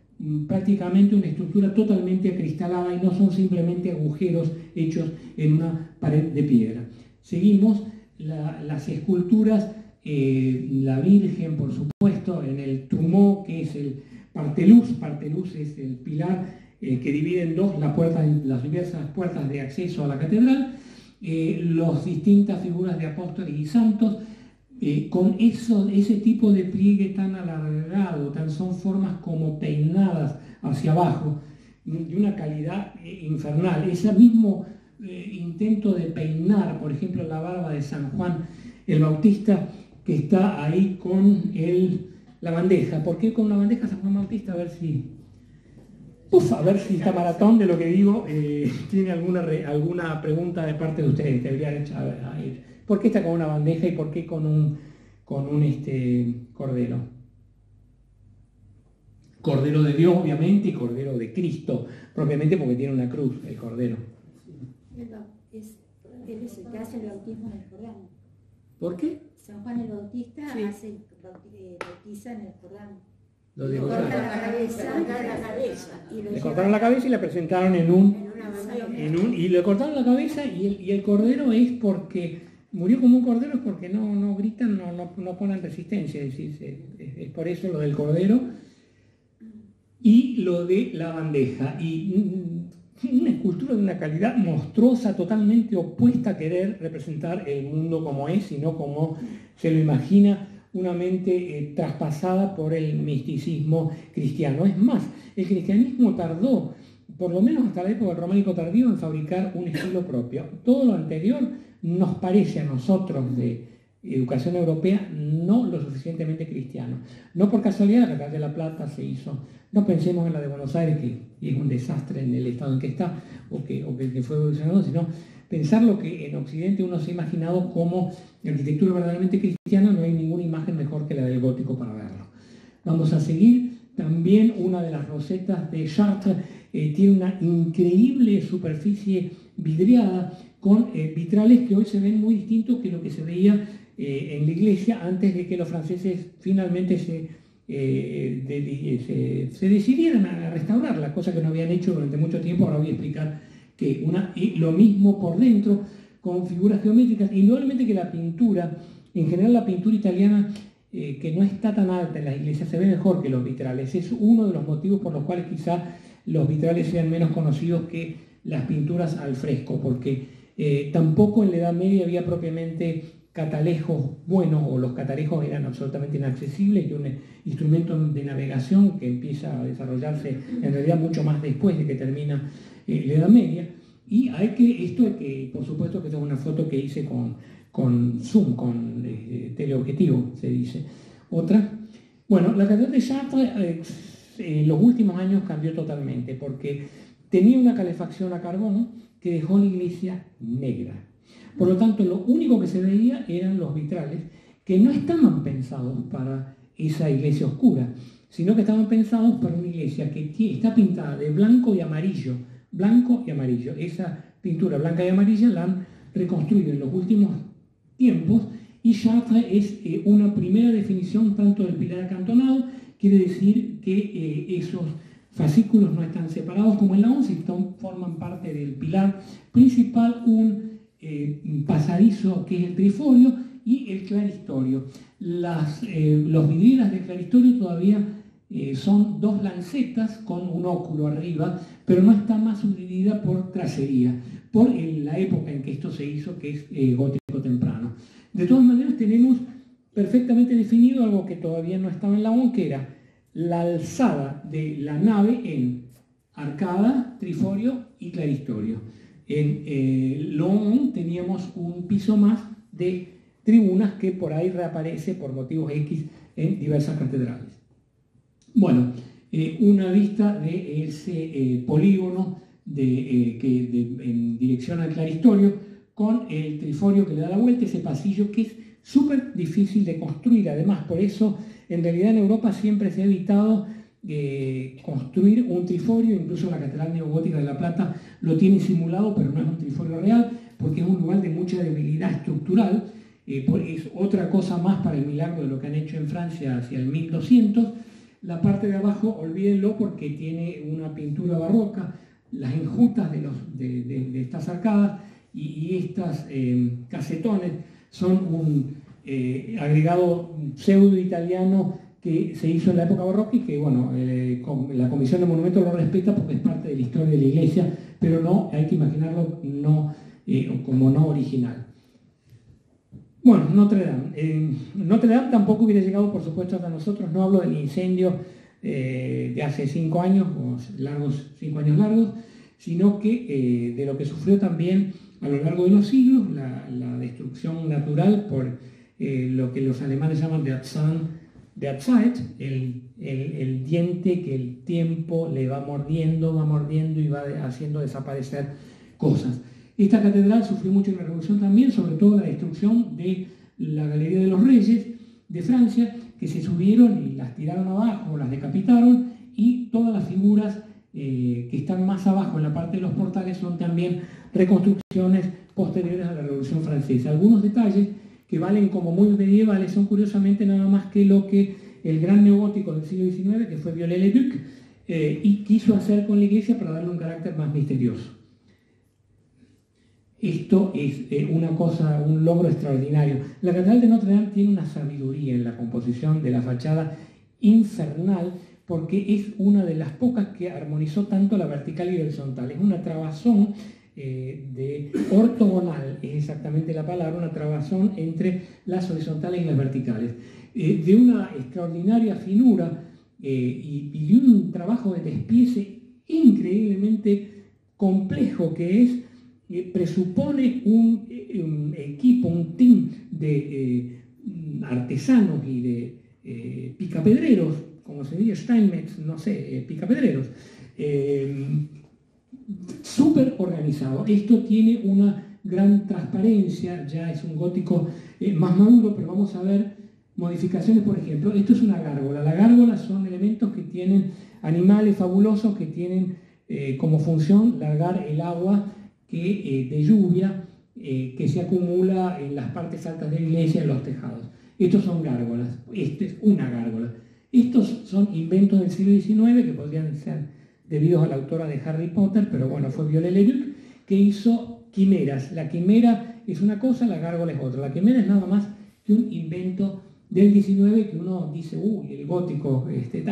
prácticamente una estructura totalmente acristalada y no son simplemente agujeros hechos en una pared de piedra. Seguimos las esculturas, la Virgen, por supuesto, en el trumó, que es el parteluz. Parteluz es el pilar que divide en dos las diversas puertas de acceso a la catedral, las distintas figuras de apóstoles y santos, con ese tipo de pliegue tan alargado, son formas como peinadas hacia abajo, de una calidad infernal. Ese mismo intento de peinar, por ejemplo, la barba de San Juan el Bautista, que está ahí con la bandeja. ¿Por qué con la bandeja San Juan Bautista? A ver si esta maratón de lo que digo tiene alguna pregunta de parte de ustedes. ¿Por qué está con una bandeja y por qué con un cordero? Cordero de Dios, obviamente, y cordero de Cristo, propiamente porque tiene una cruz, el cordero. Él es el que hace el bautismo en el Jordán. ¿Por qué? San Juan el Bautista bautiza en el Jordán. Le cortaron la cabeza. Le cortaron la cabeza y la presentaron y le cortaron la cabeza y el cordero es porque murió como un cordero, es porque no gritan, no ponen resistencia, es decir, es por eso lo del cordero y lo de la bandeja. Y una escultura de una calidad monstruosa, totalmente opuesta a querer representar el mundo como es, sino como se lo imagina una mente traspasada por el misticismo cristiano. Es más, el cristianismo tardó, por lo menos hasta la época del románico tardío, en fabricar un estilo propio. Todo lo anterior nos parece a nosotros de educación europea no lo suficientemente cristiano. No por casualidad la Catedral de La Plata se hizo, no pensemos en la de Buenos Aires, que es un desastre en el estado en que está, o que fue evolucionando, sino pensar lo que en Occidente uno se ha imaginado como arquitectura verdaderamente cristiana. No hay ninguna imagen mejor que la del gótico para verlo. Vamos a seguir. También una de las rosetas de Chartres tiene una increíble superficie vidriada con vitrales que hoy se ven muy distintos que lo que se veía en la iglesia antes de que los franceses finalmente se decidieran a restaurarla, cosa que no habían hecho durante mucho tiempo. Ahora voy a explicar que lo mismo por dentro, con figuras geométricas, indudablemente que la pintura, en general la pintura italiana, que no está tan alta en las iglesias, se ve mejor que los vitrales. Es uno de los motivos por los cuales quizá los vitrales sean menos conocidos que las pinturas al fresco, porque tampoco en la Edad Media había propiamente catalejos buenos, o los catalejos eran absolutamente inaccesibles, y un instrumento de navegación que empieza a desarrollarse en realidad mucho más después de que termina la Edad Media. Y por supuesto que esta es una foto que hice con zoom, con teleobjetivo, se dice. Otra. Bueno, la catedral de Chartres en los últimos años cambió totalmente, porque tenía una calefacción a carbón que dejó la iglesia negra. Por lo tanto, lo único que se veía eran los vitrales, que no estaban pensados para esa iglesia oscura, sino que estaban pensados para una iglesia que está pintada de blanco y amarillo. Blanco y amarillo. Esa pintura blanca y amarilla la han reconstruido en los últimos tiempos, y Chartres es una primera definición tanto del pilar acantonado, quiere decir que esos fascículos no están separados como en la 11, forman parte del pilar principal, un pasadizo que es el triforio y el claristorio. Las vidrieras del claristorio todavía son dos lancetas con un óculo arriba, pero no está más subdividida por tracería, por la época en que esto se hizo, que es gótico temprano. De todas maneras, tenemos perfectamente definido algo que todavía no estaba en la ON, que era la alzada de la nave en arcada, triforio y claristorio. En Loon teníamos un piso más de tribunas que por ahí reaparece por motivos X en diversas catedrales. Bueno, una vista de ese polígono en dirección al claristorio, con el triforio que le da la vuelta, ese pasillo que es súper difícil de construir. Además, por eso en realidad en Europa siempre se ha evitado construir un triforio. Incluso la Catedral Neogótica de La Plata lo tiene simulado, pero no es un triforio real, porque es un lugar de mucha debilidad estructural, es otra cosa más para el milagro de lo que han hecho en Francia hacia el 1200. La parte de abajo, olvídenlo porque tiene una pintura barroca, las enjutas de estas arcadas y estas casetones son un agregado pseudo-italiano que se hizo en la época barroca y que, bueno, la Comisión de Monumentos lo respeta porque es parte de la historia de la iglesia, pero no, hay que imaginarlo como no original. Bueno, Notre Dame. Notre Dame tampoco hubiera llegado, por supuesto, hasta nosotros. No hablo del incendio de hace 5 años, o 5 años largos, sino que de lo que sufrió también a lo largo de los siglos, la destrucción natural por lo que los alemanes llaman der Zeit, el diente que el tiempo le va mordiendo y va haciendo desaparecer cosas. Esta catedral sufrió mucho en la Revolución también, sobre todo la destrucción de la Galería de los Reyes de Francia, que se subieron y las tiraron abajo, las decapitaron, y todas las figuras que están más abajo en la parte de los portales son también reconstrucciones posteriores a la Revolución Francesa. Algunos detalles que valen como muy medievales son curiosamente nada más que lo que el gran neogótico del siglo XIX, que fue Viollet-le-Duc, y quiso hacer con la iglesia para darle un carácter más misterioso. Esto es una cosa, un logro extraordinario. La Catedral de Notre Dame tiene una sabiduría en la composición de la fachada infernal, porque es una de las pocas que armonizó tanto la vertical y la horizontal. Es una trabazón de ortogonal, es exactamente la palabra, una trabazón entre las horizontales y las verticales. De una extraordinaria finura y de un trabajo de despiece increíblemente complejo que es. Presupone un equipo, un team de artesanos y de picapedreros, como se dice Steinmetz, no sé, picapedreros, súper organizado. Esto tiene una gran transparencia, ya es un gótico más maduro, pero vamos a ver modificaciones. Por ejemplo, esto es una gárgola. Las gárgolas son elementos que tienen animales fabulosos que tienen como función largar el agua de lluvia que se acumula en las partes altas de la iglesia, en los tejados. Estos son gárgolas, esta es una gárgola. Estos son inventos del siglo XIX que podrían ser debidos a la autora de Harry Potter, pero bueno, fue Viollet-le-Duc, que hizo quimeras. La quimera es una cosa, la gárgola es otra. La quimera es nada más que un invento del XIX que uno dice, uy, el gótico.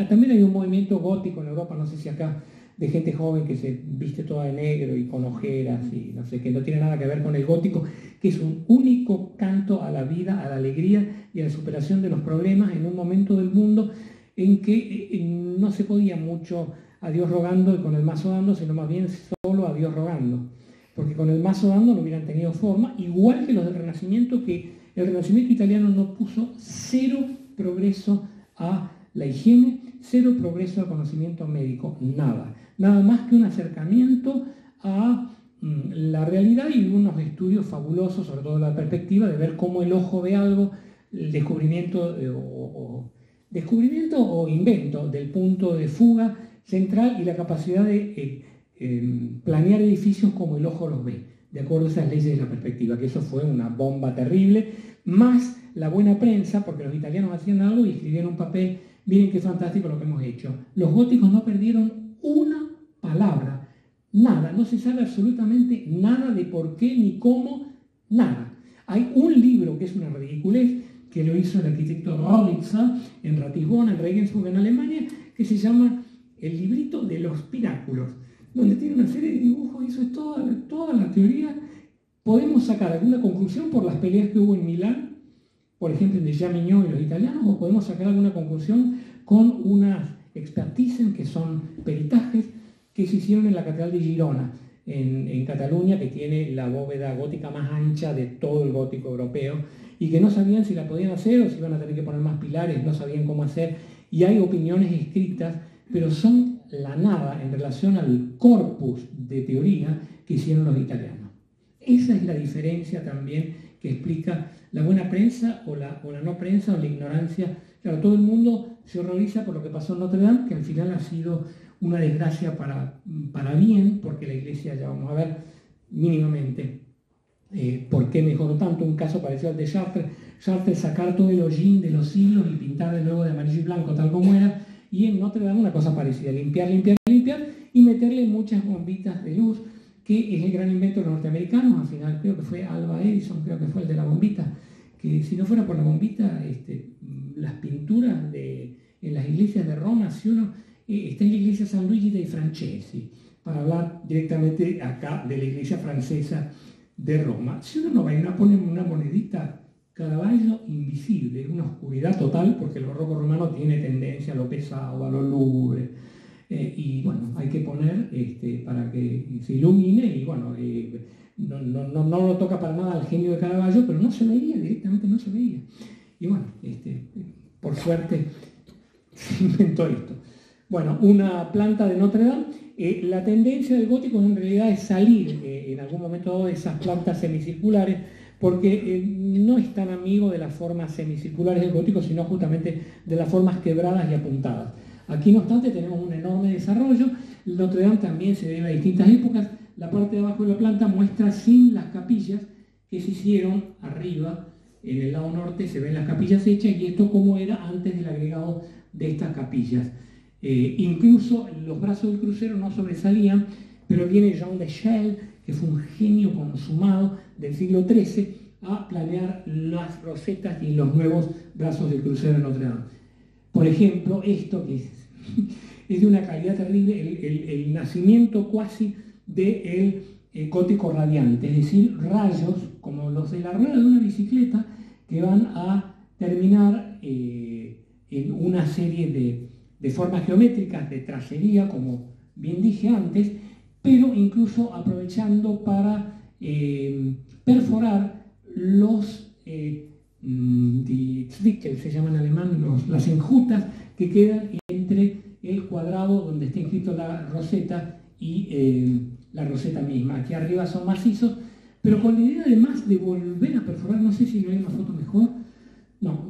También hay un movimiento gótico en Europa, no sé si acá, de gente joven que se viste toda de negro y con ojeras y no sé, que no tiene nada que ver con el gótico, que es un único canto a la vida, a la alegría y a la superación de los problemas en un momento del mundo en que no se podía mucho a Dios rogando y con el mazo dando, sino más bien solo a Dios rogando. Porque con el mazo dando no hubieran tenido forma, igual que los del Renacimiento, que el Renacimiento italiano no puso cero progreso a la higiene, cero progreso al conocimiento médico, nada. Nada más que un acercamiento a la realidad y unos estudios fabulosos, sobre todo la perspectiva de ver cómo el ojo ve algo, el descubrimiento o invento del punto de fuga central y la capacidad de planear edificios como el ojo los ve, de acuerdo a esas leyes de la perspectiva, que eso fue una bomba terrible, más la buena prensa, porque los italianos hacían algo y escribían un papel, miren qué fantástico lo que hemos hecho. Los góticos no perdieron una palabra, nada, no se sabe absolutamente nada de por qué ni cómo, nada. Hay un libro que es una ridiculez, que lo hizo el arquitecto Rolitzer en Ratisbon, en Regensburg, en Alemania, que se llama El librito de los pináculos, donde tiene una serie de dibujos, y eso es toda la teoría. Podemos sacar alguna conclusión por las peleas que hubo en Milán, por ejemplo, de Jamignot y los italianos, o podemos sacar alguna conclusión con unas expertices, que son peritajes, que se hicieron en la Catedral de Girona, en Cataluña, que tiene la bóveda gótica más ancha de todo el gótico europeo, y que no sabían si la podían hacer o si iban a tener que poner más pilares, no sabían cómo hacer, y hay opiniones escritas, pero son la nada en relación al corpus de teoría que hicieron los italianos. Esa es la diferencia también que explica la buena prensa o la no prensa o la ignorancia. Claro, todo el mundo se horroriza por lo que pasó en Notre Dame, que al final ha sido una desgracia para bien, porque la iglesia, ya vamos a ver, mínimamente ¿Por qué mejoró tanto? Un caso parecido al de Chartres. Chartres sacar todo el hollín de los siglos y pintar de nuevo de amarillo y blanco tal como era, y en Notre Dame una cosa parecida, limpiar, limpiar, limpiar y meterle muchas bombitas de luz, que es el gran invento de los norteamericanos. Al final creo que fue Alva Edison, creo que fue el de la bombita, que si no fuera por la bombita, las pinturas en las iglesias de Roma, si uno está en la iglesia San Luigi dei Francesi, para hablar directamente acá de la iglesia francesa de Roma, si uno no va y no pone una monedita Caravaggio invisible, una oscuridad total, porque el barroco romano tiene tendencia a lo pesado, a lo lúgubre, y bueno, hay que poner para que se ilumine, y bueno, no lo toca para nada al genio de Caravaggio, pero no se veía, directamente no se veía. Y bueno, por suerte se inventó esto. Bueno, una planta de Notre Dame. La tendencia del gótico en realidad es salir en algún momento de esas plantas semicirculares, porque no es tan amigo de las formas semicirculares del gótico, sino justamente de las formas quebradas y apuntadas. Aquí, no obstante, tenemos un enorme desarrollo. Notre Dame también se debe a distintas épocas. La parte de abajo de la planta muestra sin las capillas que se hicieron arriba. En el lado norte se ven las capillas hechas, y esto como era antes del agregado de estas capillas. Incluso los brazos del crucero no sobresalían, pero viene Jean de Chelles, que fue un genio consumado del siglo XIII, a planear las rosetas y los nuevos brazos del crucero de Notre Dame. Por ejemplo, esto que es de una calidad terrible, el nacimiento cuasi del gótico radiante, es decir, rayos como los de la rueda de una bicicleta que van a terminar en una serie de formas geométricas de tracería, como bien dije antes, pero incluso aprovechando para perforar los die Zwickel, se llaman en alemán, las enjutas que quedan entre el cuadrado donde está inscrito la roseta y la roseta misma. Aquí arriba son macizos, pero con la idea además de volver a perforar, no sé si no hay una foto mejor, no,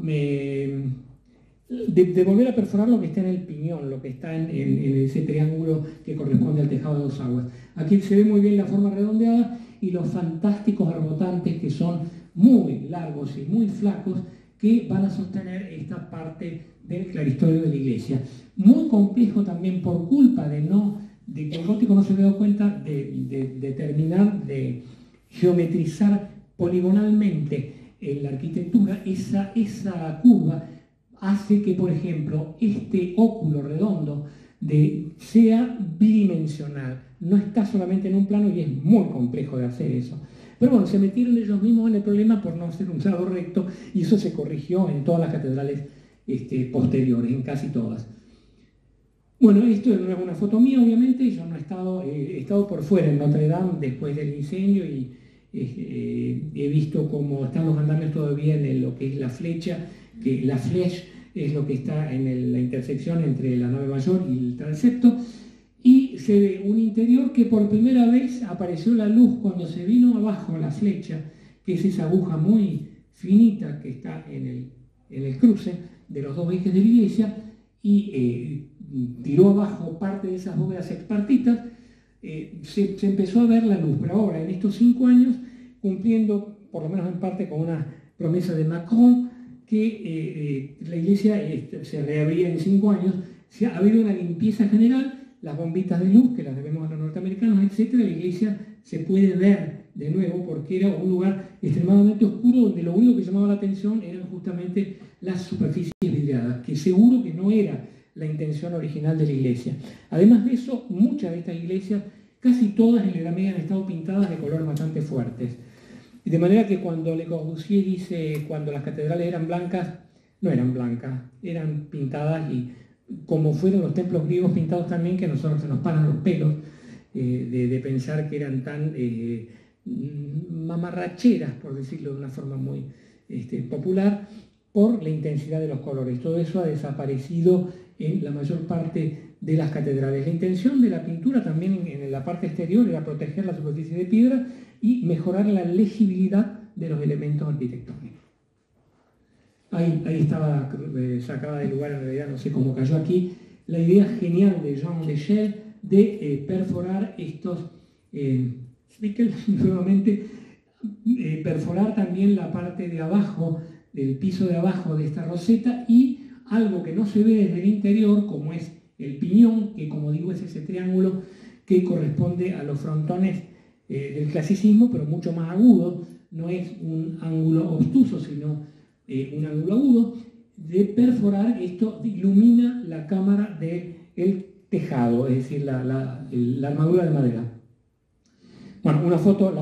de volver a perforar lo que está en el piñón, lo que está en ese triángulo que corresponde al tejado de 2 aguas. Aquí se ve muy bien la forma redondeada y los fantásticos arbotantes, que son muy largos y muy flacos, que van a sostener esta parte del claristorio de la iglesia. Muy complejo también por culpa de que el gótico no se había dado cuenta de terminar de geometrizar poligonalmente en la arquitectura. Esa curva hace que, por ejemplo, este óculo redondo sea bidimensional. No está solamente en un plano, y es muy complejo de hacer eso. Pero bueno, se metieron ellos mismos en el problema por no hacer un lado recto, y eso se corrigió en todas las catedrales posteriores, en casi todas. Bueno, esto no es una foto mía, obviamente. Yo no he estado por fuera en Notre Dame después del incendio, y he visto cómo están los andamios todavía en lo que es la flecha, que la flèche es lo que está en la intersección entre la nave mayor y el transepto, y se ve un interior que por primera vez apareció la luz cuando se vino abajo la flecha, que es esa aguja muy finita que está en el cruce de los dos ejes de la iglesia, y tiró abajo parte de esas bóvedas expartitas. Se empezó a ver la luz, pero ahora, en estos 5 años, cumpliendo por lo menos en parte con una promesa de Macron, que la iglesia se reabría en 5 años. Ha habido una limpieza general, las bombitas de luz, que las debemos a los norteamericanos, etc. La iglesia se puede ver de nuevo, porque era un lugar extremadamente oscuro, donde lo único que llamaba la atención eran justamente las superficies vidriadas, que seguro que no era la intención original de la iglesia. Además de eso, muchas de estas iglesias, casi todas en la Edad Media, han estado pintadas de colores bastante fuertes. De manera que cuando Le Corbusier dice cuando las catedrales eran blancas, no eran blancas, eran pintadas, y como fueron los templos griegos pintados también, que a nosotros se nos paran los pelos de pensar que eran tan mamarracheras, por decirlo de una forma muy popular, por la intensidad de los colores. Todo eso ha desaparecido en la mayor parte de las catedrales. La intención de la pintura también en la parte exterior era proteger la superficie de piedra y mejorar la legibilidad de los elementos arquitectónicos. Ahí estaba sacada de lugar, en realidad no sé cómo cayó aquí, la idea genial de Jean de Chelles de perforar estos Zwickel nuevamente perforar también la parte de abajo, del piso de abajo de esta roseta, y algo que no se ve desde el interior, como es el piñón, que como digo es ese triángulo que corresponde a los frontones del clasicismo, pero mucho más agudo, no es un ángulo obtuso, sino un ángulo agudo. De perforar, esto ilumina la cámara del tejado, es decir, la armadura de madera. Bueno, las fotos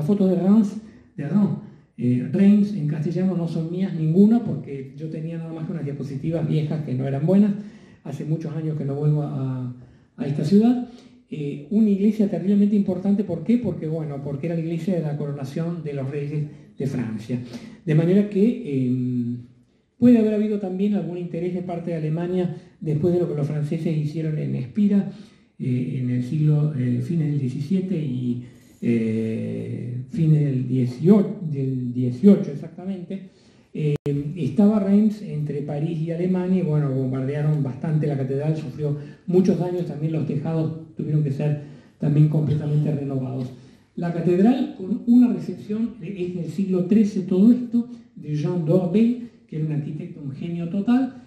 de Reims en castellano no son mías ninguna, porque yo tenía nada más que unas diapositivas viejas que no eran buenas. Hace muchos años que no vuelvo a esta ciudad. Una iglesia terriblemente importante, ¿por qué? Porque era la iglesia de la coronación de los reyes de Francia. De manera que puede haber habido también algún interés de parte de Alemania después de lo que los franceses hicieron en Espira en el siglo, fines del XVII y fines del XVIII exactamente. Estaba Reims entre París y Alemania y bombardearon bastante la catedral, sufrió muchos daños, también los tejados tuvieron que ser también completamente renovados. La catedral, con una recepción, es del siglo XIII todo esto, de Jean d'Orbay, que era un arquitecto, un genio total,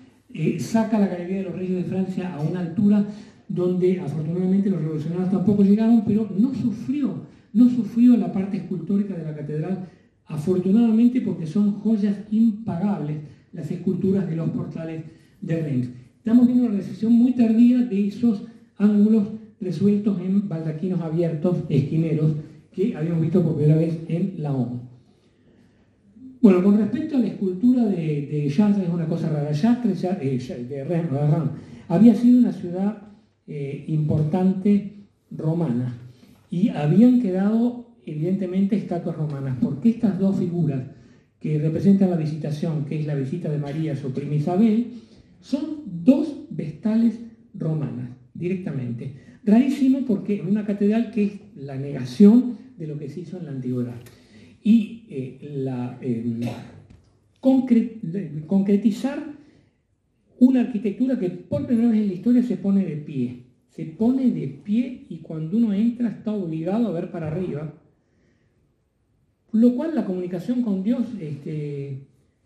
saca la Galería de los Reyes de Francia a una altura donde afortunadamente los revolucionarios tampoco llegaron, pero no sufrió la parte escultórica de la catedral, afortunadamente, porque son joyas impagables las esculturas de los portales de Reims. Estamos viendo una recepción muy tardía de esos ángulos resueltos en baldaquinos abiertos, esquineros, que habíamos visto por primera vez en Laon. Bueno, con respecto a la escultura de Chartres, es una cosa rara. Chartres, de Reims, había sido una ciudad importante romana y habían quedado evidentemente estatuas romanas, porque estas dos figuras que representan la visitación, que es la visita de María a su prima Isabel, son dos vestales romanas, directamente. Rarísimo, porque en una catedral que es la negación de lo que se hizo en la antigüedad. Y concretizar una arquitectura que por primera vez en la historia se pone de pie. Se pone de pie y cuando uno entra está obligado a ver para arriba. Lo cual la comunicación con Dios,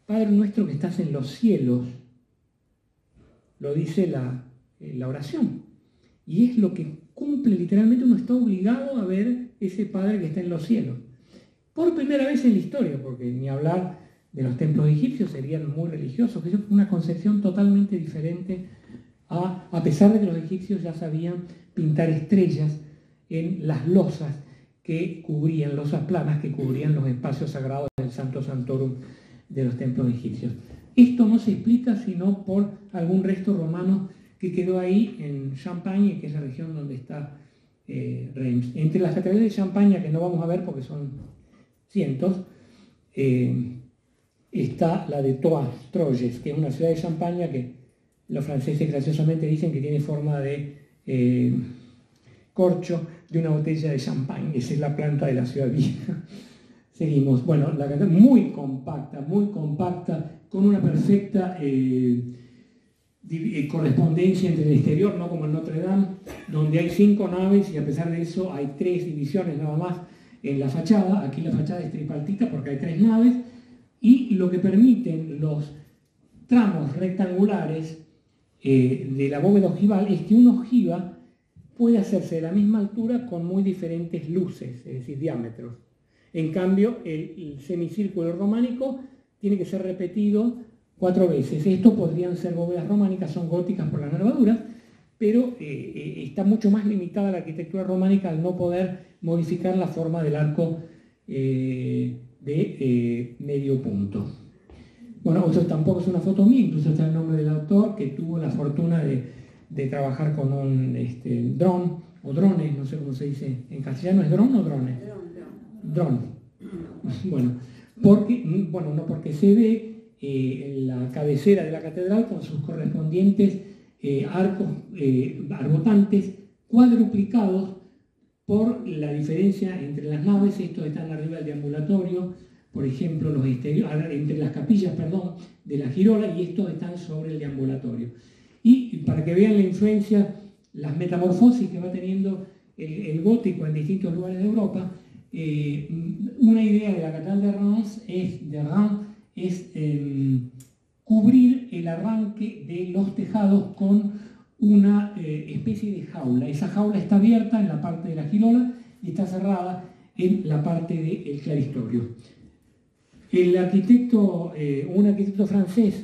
Padre nuestro que estás en los cielos, lo dice la oración. Y es lo que cumple literalmente, uno está obligado a ver ese Padre que está en los cielos. Por primera vez en la historia, porque ni hablar de los templos egipcios, serían muy religiosos, que es una concepción totalmente diferente a pesar de que los egipcios ya sabían pintar estrellas en las losas que cubrían, losas planas que cubrían los espacios sagrados del Santo Santorum de los templos egipcios. Esto no se explica sino por algún resto romano que quedó ahí en Champagne, que es la región donde está Reims. Entre las catedrales de Champagne, que no vamos a ver porque son cientos, está la de Troyes, que es una ciudad de Champagne que los franceses graciosamente dicen que tiene forma de corcho de una botella de champán. Esa es la planta de la ciudad vieja. Seguimos. Bueno, la catedral muy compacta, con una perfecta correspondencia entre el exterior, no como en Notre Dame, donde hay 5 naves y a pesar de eso hay 3 divisiones nada más en la fachada. Aquí la fachada es tripartita porque hay 3 naves, y lo que permiten los tramos rectangulares de la bóveda ojival es que una ojiva puede hacerse de la misma altura con muy diferentes luces, es decir, diámetros. En cambio, el semicírculo románico tiene que ser repetido 4 veces. Esto podrían ser bóvedas románicas, son góticas por las nervaduras, pero está mucho más limitada la arquitectura románica al no poder modificar la forma del arco de medio punto. Bueno, esto tampoco es una foto mía, incluso está el nombre del autor, que tuvo la fortuna de trabajar con un dron, o drones, no sé cómo se dice en castellano, ¿es dron o drones? Dron. Bueno, no porque se ve en la cabecera de la catedral con sus correspondientes arcos arbotantes cuadruplicados por la diferencia entre las naves. Estos están arriba del deambulatorio, por ejemplo, los entre las capillas, de la girola, y estos están sobre el deambulatorio. Y para que vean la influencia, las metamorfosis que va teniendo el gótico en distintos lugares de Europa, una idea de la catedral de Reims es cubrir el arranque de los tejados con una especie de jaula. Esa jaula está abierta en la parte de la girola y está cerrada en la parte del claristorio. Un arquitecto francés,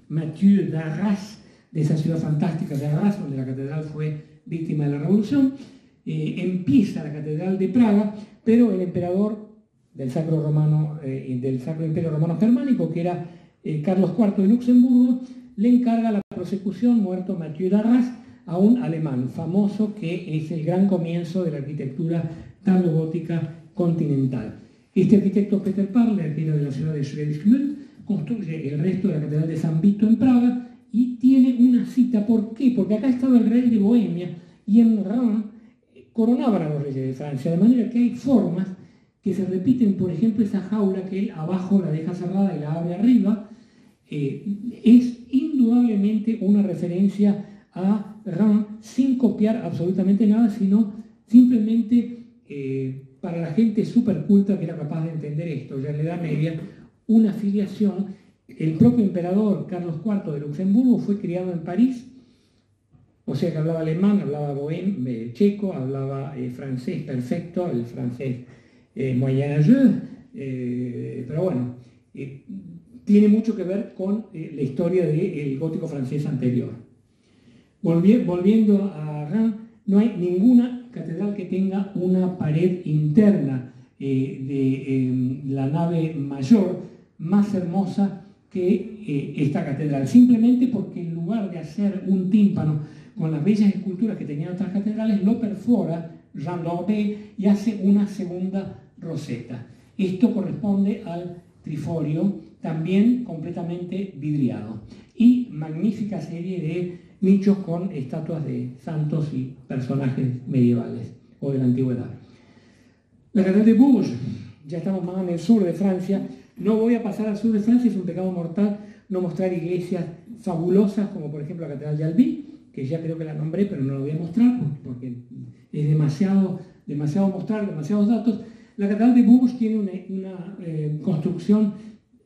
Mathieu d'Arras, de esa ciudad fantástica de Arras, donde la catedral fue víctima de la revolución, empieza la catedral de Praga, pero el emperador del Sacro Imperio Romano Germánico, que era Carlos IV de Luxemburgo, le encarga la prosecución, muerto Mathieu d'Arras, a un alemán famoso que es el gran comienzo de la arquitectura tardogótica continental. Este arquitecto Peter Parler, que era de la ciudad de Schwedischmühl, construye el resto de la catedral de San Vito en Praga y tiene una cita. ¿Por qué? Porque acá estaba el rey de Bohemia y en Reims coronaban a los reyes de Francia, de manera que hay formas que se repiten. Por ejemplo, esa jaula que él abajo la deja cerrada y la abre arriba, es indudablemente una referencia a Reims sin copiar absolutamente nada, sino simplemente para la gente súper culta que era capaz de entender esto ya en la Edad Media, una filiación. El propio emperador Carlos IV de Luxemburgo fue criado en París, o sea que hablaba alemán, hablaba checo, hablaba francés perfecto, el francés moyenâgeux, pero bueno, tiene mucho que ver con la historia del gótico francés anterior. Volviendo a Reims, no hay ninguna catedral que tenga una pared interna de la nave mayor más hermosa que esta catedral, simplemente porque en lugar de hacer un tímpano con las bellas esculturas que tenían otras catedrales, lo perfora Jean d'Orbay y hace una segunda roseta. Esto corresponde al triforio, también completamente vidriado, y magnífica serie de nichos con estatuas de santos y personajes medievales o de la antigüedad. La catedral de Bourges, ya estamos más en el sur de Francia. No voy a pasar al sur de Francia, es un pecado mortal no mostrar iglesias fabulosas como por ejemplo la catedral de Albi, que ya creo que la nombré, pero no la voy a mostrar porque es demasiado mostrar, demasiados datos. La catedral de Bourges tiene una construcción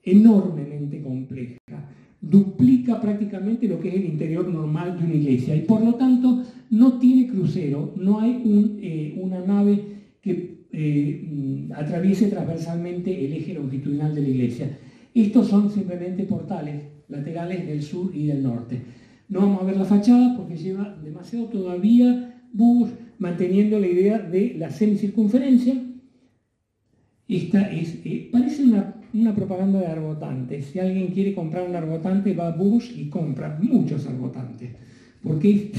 enormemente compleja. Duplica prácticamente lo que es el interior normal de una iglesia y por lo tanto no tiene crucero, no hay una nave que atraviese transversalmente el eje longitudinal de la iglesia. Estos son simplemente portales laterales del sur y del norte. No vamos a ver la fachada porque lleva demasiado todavía Bourges manteniendo la idea de la semicircunferencia. Esta parece una propaganda de arbotantes. Si alguien quiere comprar un arbotante, va a Bourges y compra muchos arbotantes, porque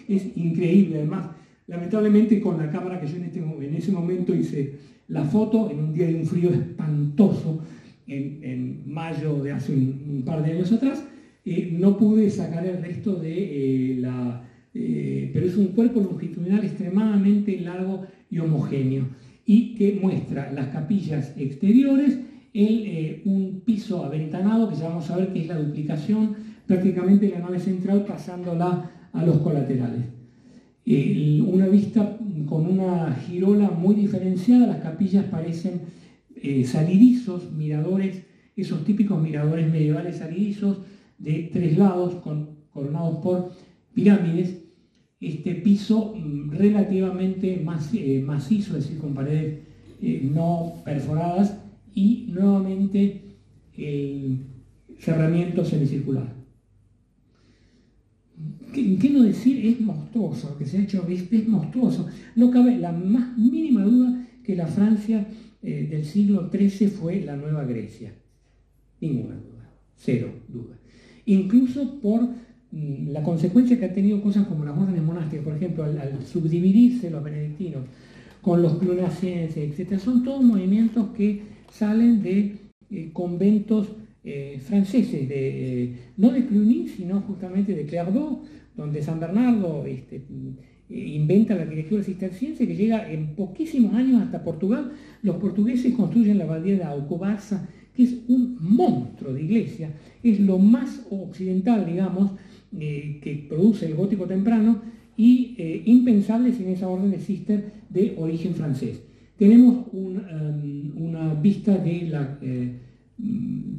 es increíble. Además, lamentablemente con la cámara que yo en ese momento hice la foto, en un día de un frío espantoso, en mayo de hace un par de años atrás, no pude sacar el resto de pero es un cuerpo longitudinal extremadamente largo y homogéneo, y que muestra las capillas exteriores, un piso aventanado, que ya vamos a ver que es la duplicación prácticamente de la nave central pasándola a los colaterales. Una vista con una girola muy diferenciada, las capillas parecen salidizos, miradores, esos típicos miradores medievales salidizos de 3 lados coronados por pirámides. Este piso relativamente macizo, es decir, con paredes no perforadas, y nuevamente el cerramiento semicircular. ¿Qué no decir? Es monstruoso lo que se ha hecho, es monstruoso. No cabe la más mínima duda que la Francia del siglo XIII fue la Nueva Grecia. Ninguna duda, cero duda. Incluso por la consecuencia que han tenido cosas como las órdenes monásticas, por ejemplo, al subdividirse los benedictinos con los cluniacienses, etc. Son todos movimientos que salen de conventos franceses, no de Cluny, sino justamente de Clairvaux, donde San Bernardo inventa la arquitectura cisterciense que llega en poquísimos años hasta Portugal. Los portugueses construyen la abadía de Alcobaça, que es un monstruo de iglesia, es lo más occidental, digamos, que produce el gótico temprano, y impensable sin esa orden de Cister de origen francés. Tenemos una vista de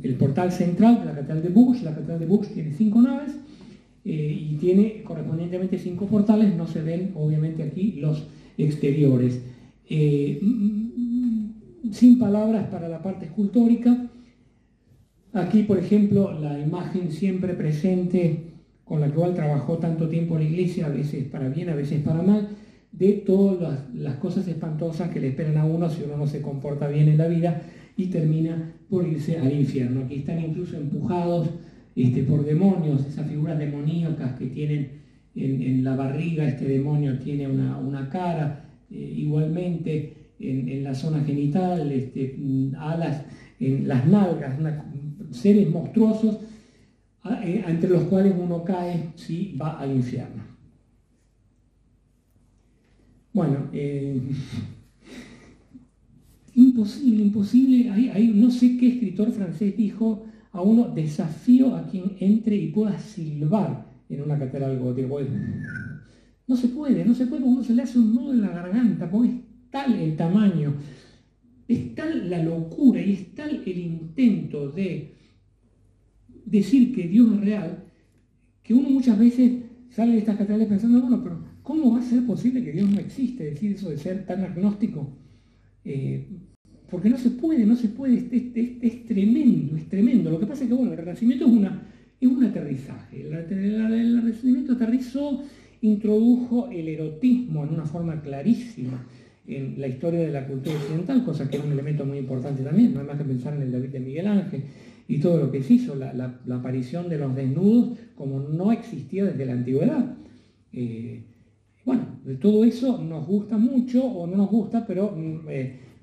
el portal central de la Catedral de Bourges. La Catedral de Bourges tiene 5 naves y tiene correspondientemente 5 portales. No se ven obviamente aquí los exteriores. Sin palabras para la parte escultórica. Aquí, por ejemplo, la imagen siempre presente con la cual trabajó tanto tiempo la iglesia, a veces para bien, a veces para mal, de todas las cosas espantosas que le esperan a uno si uno no se comporta bien en la vida y termina por irse al infierno. Aquí están incluso empujados por demonios, esas figuras demoníacas que tienen en la barriga. Este demonio tiene una cara, igualmente en la zona genital, alas en las nalgas, seres monstruosos entre los cuales uno cae si va al infierno. Bueno, imposible, no sé qué escritor francés dijo a uno: desafío a quien entre y pueda silbar en una catedral gótica. No se puede, uno se le hace un nudo en la garganta, porque es tal el tamaño, es tal la locura y es tal el intento de decir que Dios es real, que uno muchas veces sale de estas catedrales pensando, bueno, pero ¿cómo va a ser posible que Dios no existe? Decir eso de ser tan agnóstico. Porque no se puede, es tremendo. Lo que pasa es que, bueno, el Renacimiento es un aterrizaje. El Renacimiento aterrizó, introdujo el erotismo en una forma clarísima en la historia de la cultura occidental, cosa que era un elemento muy importante también, no hay más que pensar en el David de Miguel Ángel y todo lo que se hizo, la aparición de los desnudos como no existía desde la antigüedad. Bueno, de todo eso nos gusta mucho o no nos gusta, pero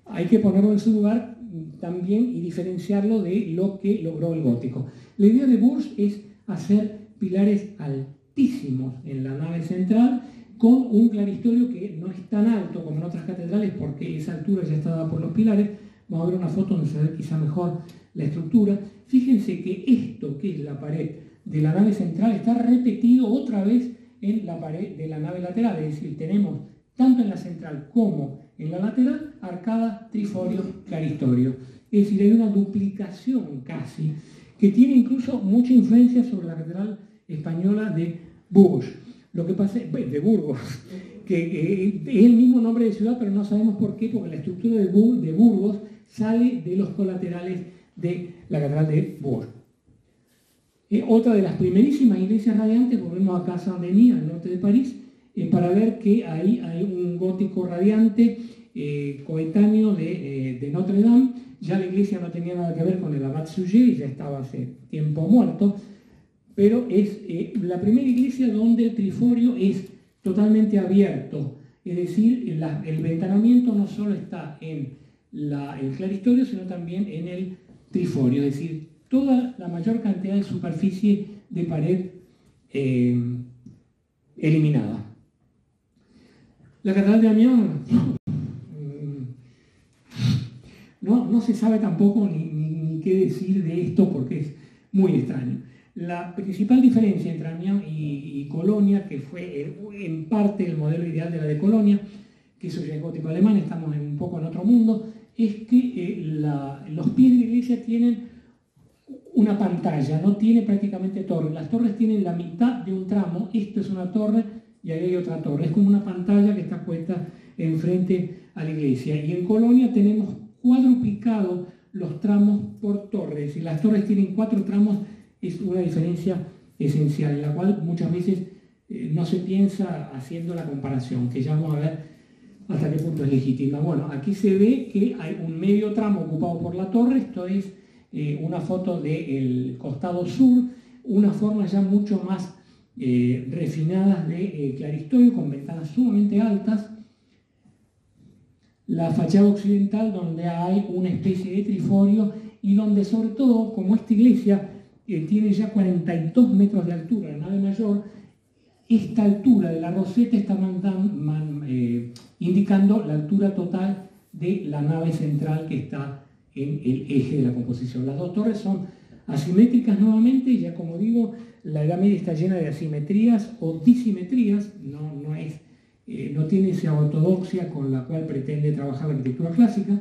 hay que ponerlo en su lugar también y diferenciarlo de lo que logró el gótico. La idea de Bourges es hacer pilares altísimos en la nave central, con un claristorio que no es tan alto como en otras catedrales, porque esa altura ya está dada por los pilares. Vamos a ver una foto donde se ve quizá mejor la estructura. Fíjense que esto, que es la pared de la nave central, está repetido otra vez en la pared de la nave lateral. Es decir, tenemos tanto en la central como en la lateral arcadas, triforios, claristorios. Es decir, hay una duplicación casi, que tiene incluso mucha influencia sobre la catedral española de Bourges. Lo que pasa es, de Burgos, que es el mismo nombre de ciudad, pero no sabemos por qué, porque la estructura de Burgos sale de los colaterales de la catedral de Bourges. Otra de las primerísimas iglesias radiantes, volvemos a Casa Saint-Denis, al norte de París, para ver que ahí hay un gótico radiante coetáneo de Notre Dame. Ya la iglesia no tenía nada que ver con el Abad Suger, ya estaba hace tiempo muerto, pero es la primera iglesia donde el triforio es totalmente abierto, es decir, el ventanamiento no solo está en el claristorio, sino también en el triforio, es decir, toda la mayor cantidad de superficie de pared eliminada. La catedral de Amiens no se sabe tampoco ni qué decir de esto, porque es muy extraño. La principal diferencia entre Amiens y Colonia, que fue en parte el modelo ideal de la de Colonia, que eso ya es gótico alemán, estamos un poco en otro mundo, es que los pies de la iglesia tienen una pantalla, no tiene prácticamente torres. Las torres tienen la mitad de un tramo, esto es una torre y ahí hay otra torre. Es como una pantalla que está puesta enfrente a la iglesia. Y en Colonia tenemos cuadruplicado los tramos por torres. Si las torres tienen 4 tramos, es una diferencia esencial, en la cual muchas veces no se piensa haciendo la comparación, que ya vamos a ver hasta qué punto es legítima. Bueno, aquí se ve que hay un medio tramo ocupado por la torre. Esto es una foto del costado sur, unas formas ya mucho más refinadas de claristorio, con ventanas sumamente altas. La fachada occidental, donde hay una especie de triforio y donde, sobre todo, como esta iglesia tiene ya 42 metros de altura, la nave mayor, esta altura de la roseta está indicando la altura total de la nave central, que está en el eje de la composición. Las dos torres son asimétricas nuevamente, ya como digo, la Edad Media está llena de asimetrías o disimetrías, no es no tiene esa ortodoxia con la cual pretende trabajar la arquitectura clásica.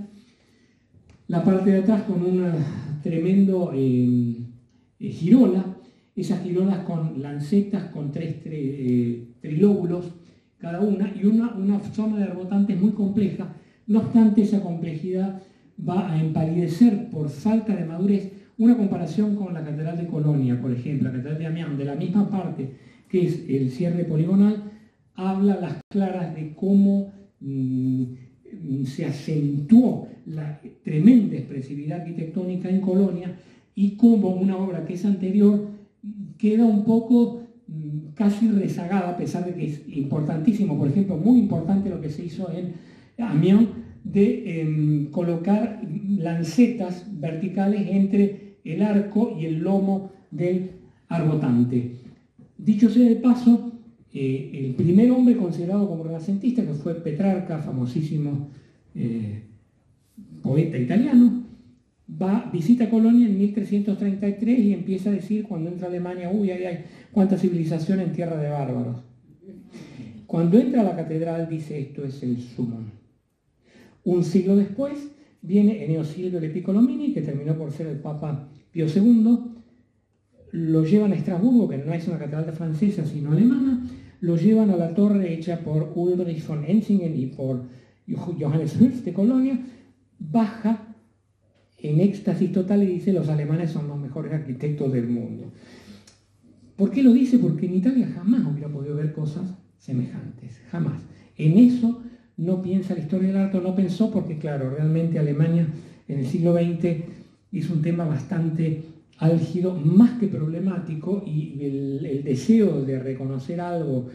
La parte de atrás con una tremendo girola, esas girolas con lancetas con tres trilóbulos cada una, y una zona de rebotantes muy compleja. No obstante, esa complejidad va a empalidecer por falta de madurez una comparación con la Catedral de Colonia, por ejemplo, la Catedral de Amiens, de la misma parte que es el cierre poligonal, habla a las claras de cómo se acentuó la tremenda expresividad arquitectónica en Colonia y cómo una obra que es anterior queda un poco casi rezagada, a pesar de que es importantísimo, por ejemplo, muy importante lo que se hizo en Amiens, de colocar lancetas verticales entre el arco y el lomo del arbotante. Dicho sea de paso, el primer hombre considerado como renacentista, que fue Petrarca, famosísimo poeta italiano, visita Colonia en 1333 y empieza a decir, cuando entra a Alemania, uy, ay, cuánta civilización en tierra de bárbaros. Cuando entra a la catedral dice, esto es el sumum. Un siglo después viene Ennio Silvio Le Piccolomini, que terminó por ser el Papa Pío II, lo llevan a Estrasburgo, que no es una catedral francesa, sino alemana, lo llevan a la torre hecha por Ulrich von Enzingen y por Johannes Hülf de Colonia, baja en éxtasis total y dice, los alemanes son los mejores arquitectos del mundo. ¿Por qué lo dice? Porque en Italia jamás hubiera podido ver cosas semejantes, jamás. En eso no piensa la historia del arte, no pensó, porque claro, realmente Alemania en el siglo XX hizo un tema bastante álgido, más que problemático, y el deseo de reconocer algo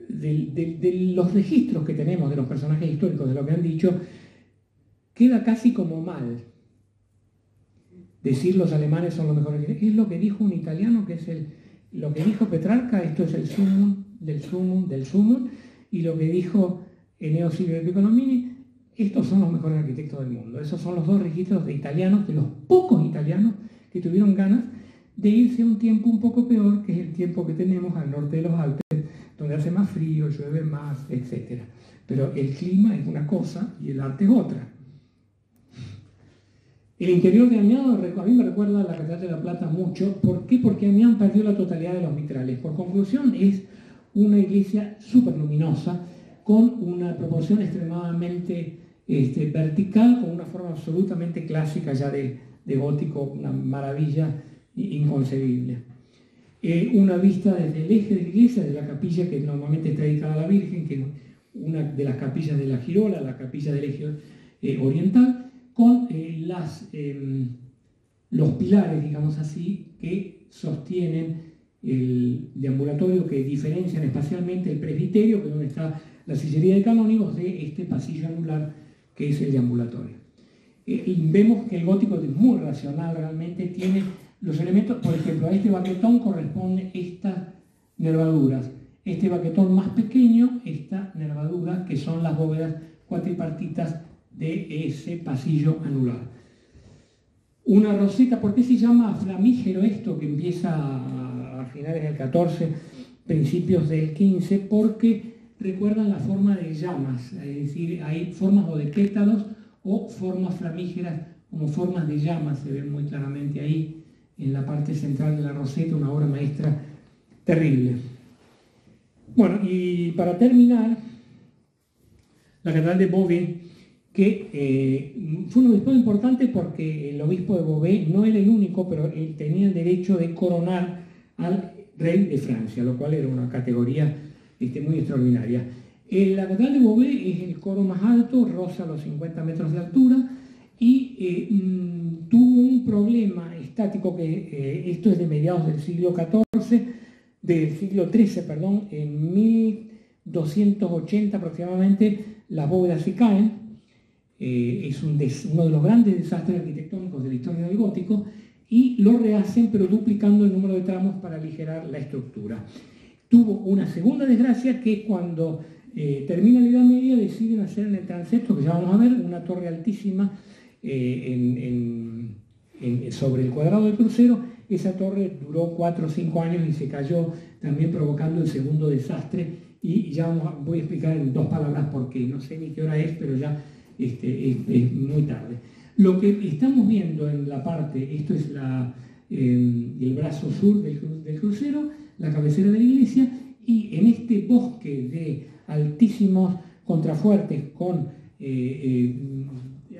de los registros que tenemos de los personajes históricos, de lo que han dicho, queda casi como mal. Decir los alemanes son los mejores. Es lo que dijo un italiano, que es lo que dijo Petrarca, esto es el sumum del sumum del sumum, y lo que dijo Ennio Silvio de Piccolomini, estos son los mejores arquitectos del mundo. Esos son los dos registros de italianos, de los pocos italianos que tuvieron ganas de irse a un tiempo un poco peor, que es el tiempo que tenemos al norte de los Alpes, donde hace más frío, llueve más, etc. Pero el clima es una cosa y el arte es otra. El interior de Amiens a mí me recuerda a la Catedral de la Plata mucho. ¿Por qué? Porque Amiens perdió la totalidad de los vitrales. Por conclusión, es una iglesia súper luminosa, con una proporción extremadamente vertical, con una forma absolutamente clásica ya de gótico, una maravilla inconcebible. Una vista desde el eje de la iglesia, de la capilla que normalmente está dedicada a la Virgen, que es una de las capillas de la Girola, la capilla del eje oriental, con los pilares, digamos así, que sostienen el deambulatorio, que diferencian espacialmente el presbiterio, que es donde está la sillería de canónigos, de este pasillo anular que es el deambulatorio. Vemos que el gótico es muy racional, realmente tiene los elementos. Por ejemplo, a este baquetón corresponde estas nervaduras, este baquetón más pequeño, esta nervadura, que son las bóvedas cuatripartitas de ese pasillo anular. Una roseta. ¿Por qué se llama flamígero esto, que empieza a finales del 14, principios del 15? Porque recuerdan la forma de llamas, es decir, hay formas o de pétalos o formas flamígeras como formas de llamas, se ven muy claramente ahí en la parte central de la roseta, una obra maestra terrible. Bueno, y para terminar, la Catedral de Beauvais, que fue un obispado importante porque el obispo de Beauvais no era el único, pero él tenía el derecho de coronar al rey de Francia, lo cual era una categoría muy extraordinaria. La Catedral de Beauvais es el coro más alto, roza los 50 metros de altura, y tuvo un problema estático, que esto es de mediados del siglo XIII, perdón, en 1280 aproximadamente las bóvedas se caen. Es uno de los grandes desastres arquitectónicos de la historia del gótico, y lo rehacen pero duplicando el número de tramos para aligerar la estructura. Tuvo una segunda desgracia, que cuando termina la Edad Media deciden hacer en el transepto, que ya vamos a ver, una torre altísima sobre el cuadrado del crucero. Esa torre duró 4 o 5 años y se cayó, también provocando el segundo desastre, y ya voy a explicar en 2 palabras por qué. No sé ni qué hora es, pero ya es muy tarde. Lo que estamos viendo en la parte, esto es el brazo sur del crucero, la cabecera de la iglesia, y en este bosque de altísimos contrafuertes con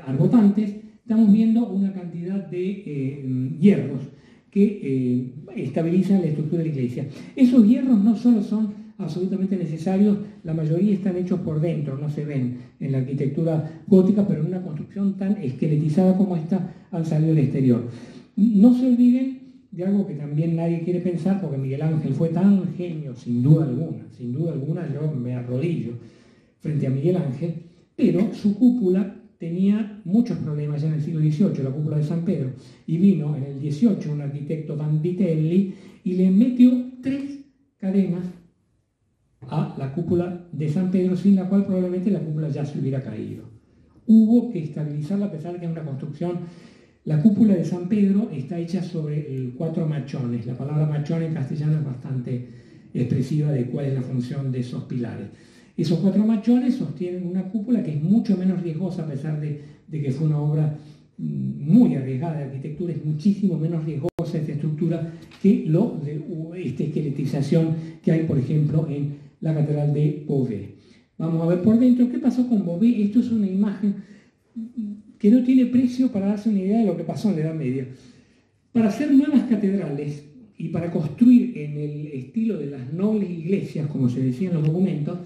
arbotantes, estamos viendo una cantidad de hierros que estabilizan la estructura de la iglesia. Esos hierros no solo son absolutamente necesarios, la mayoría están hechos por dentro, no se ven en la arquitectura gótica, pero en una construcción tan esqueletizada como esta han salido al exterior. No se olviden de algo que también nadie quiere pensar, porque Miguel Ángel fue tan genio, sin duda alguna yo me arrodillo frente a Miguel Ángel, pero su cúpula tenía muchos problemas ya en el siglo XVIII, la cúpula de San Pedro, y vino en el XVIII un arquitecto Vanvitelli y le metió 3 cadenas a la cúpula de San Pedro, sin la cual probablemente la cúpula ya se hubiera caído. Hubo que estabilizarla a pesar de que es una construcción. La cúpula de San Pedro está hecha sobre 4 machones. La palabra machón en castellano es bastante expresiva de cuál es la función de esos pilares. Esos 4 machones sostienen una cúpula que es mucho menos riesgosa, a pesar de que fue una obra muy arriesgada de arquitectura, es muchísimo menos riesgosa esta estructura que esta esqueletización que hay, por ejemplo, en la catedral de Beauvais. Vamos a ver por dentro qué pasó con Beauvais. Esto es una imagen que no tiene precio para darse una idea de lo que pasó en la Edad Media. Para hacer nuevas catedrales y para construir en el estilo de las nobles iglesias, como se decía en los documentos,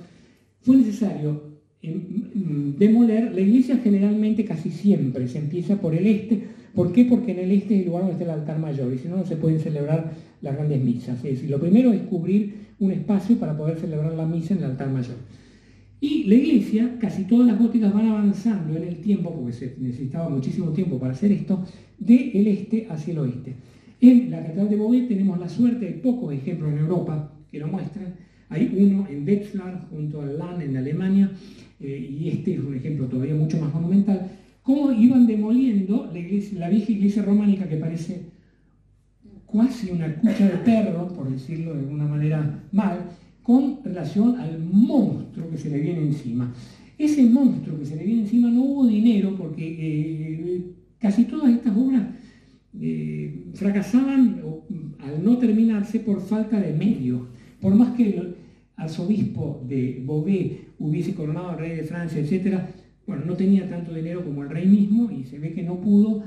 fue necesario demoler. La iglesia generalmente, casi siempre, se empieza por el este. ¿Por qué? Porque en el este es el lugar donde está el altar mayor, y si no, no se pueden celebrar las grandes misas. Es decir, lo primero es cubrir un espacio para poder celebrar la misa en el altar mayor. Y la iglesia, casi todas las góticas van avanzando en el tiempo, porque se necesitaba muchísimo tiempo para hacer esto, del este hacia el oeste. En la catedral de Beauvais tenemos la suerte, hay pocos ejemplos en Europa que lo muestran. Hay uno en Wetzlar, junto al Lahn, en Alemania, y este es un ejemplo todavía mucho más monumental, cómo iban demoliendo la vieja iglesia románica, que parece casi una cucha de perro, por decirlo de alguna manera mal, con relación al monstruo que se le viene encima. Ese monstruo que se le viene encima, no hubo dinero, porque casi todas estas obras fracasaban al no terminarse por falta de medios. Por más que el arzobispo de Beauvais hubiese coronado al rey de Francia, etc., bueno, no tenía tanto dinero como el rey mismo, y se ve que no pudo.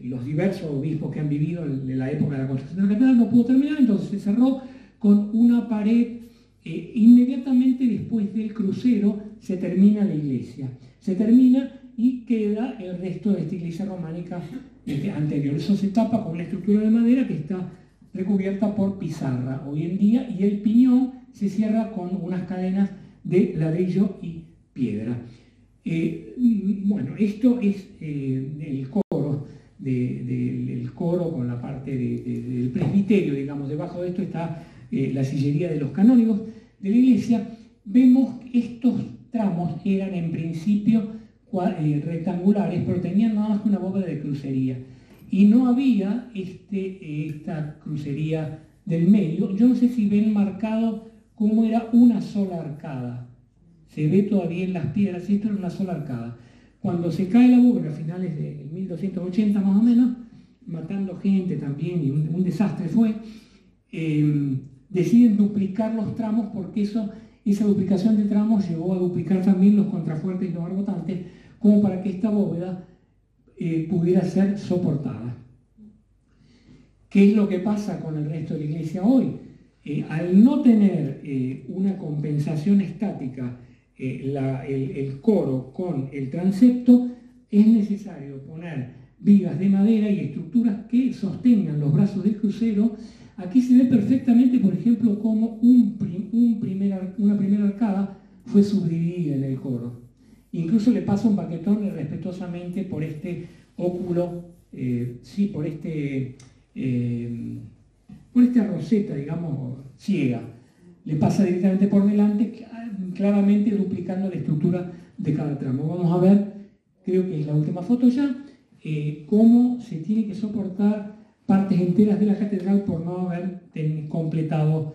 Los diversos obispos que han vivido en la época de la construcción de la catedral no pudo terminar, entonces se cerró con una pared. Inmediatamente después del crucero se termina la iglesia. Se termina y queda el resto de esta iglesia románica anterior. Eso se tapa con una estructura de madera que está recubierta por pizarra hoy en día, y el piñón se cierra con unas cadenas de ladrillo y piedra. Bueno, esto es el coro, el coro con la parte del presbiterio, digamos. Debajo de esto está la sillería de los canónigos de la iglesia. Vemos que estos tramos eran en principio rectangulares, pero tenían nada más que una bóveda de crucería. Y no había esta crucería del medio. Yo no sé si ven marcado cómo era una sola arcada. Se ve todavía en las piedras, esto era una sola arcada. Cuando se cae la bóveda, a finales de 1280 más o menos, matando gente también, y un desastre fue, deciden duplicar los tramos, porque esa duplicación de tramos llevó a duplicar también los contrafuertes y los arbotantes, como para que esta bóveda pudiera ser soportada. ¿Qué es lo que pasa con el resto de la iglesia hoy? Al no tener una compensación estática, el coro con el transepto, es necesario poner vigas de madera y estructuras que sostengan los brazos del crucero. Aquí se ve perfectamente, por ejemplo, cómo una primera arcada fue subdividida en el coro. Incluso le pasa un baquetón respetuosamente por este óculo, por esta roseta, digamos, ciega. Le pasa directamente por delante, claramente duplicando la estructura de cada tramo. Vamos a ver, creo que es la última foto ya, cómo se tiene que soportar partes enteras de la catedral por no haber completado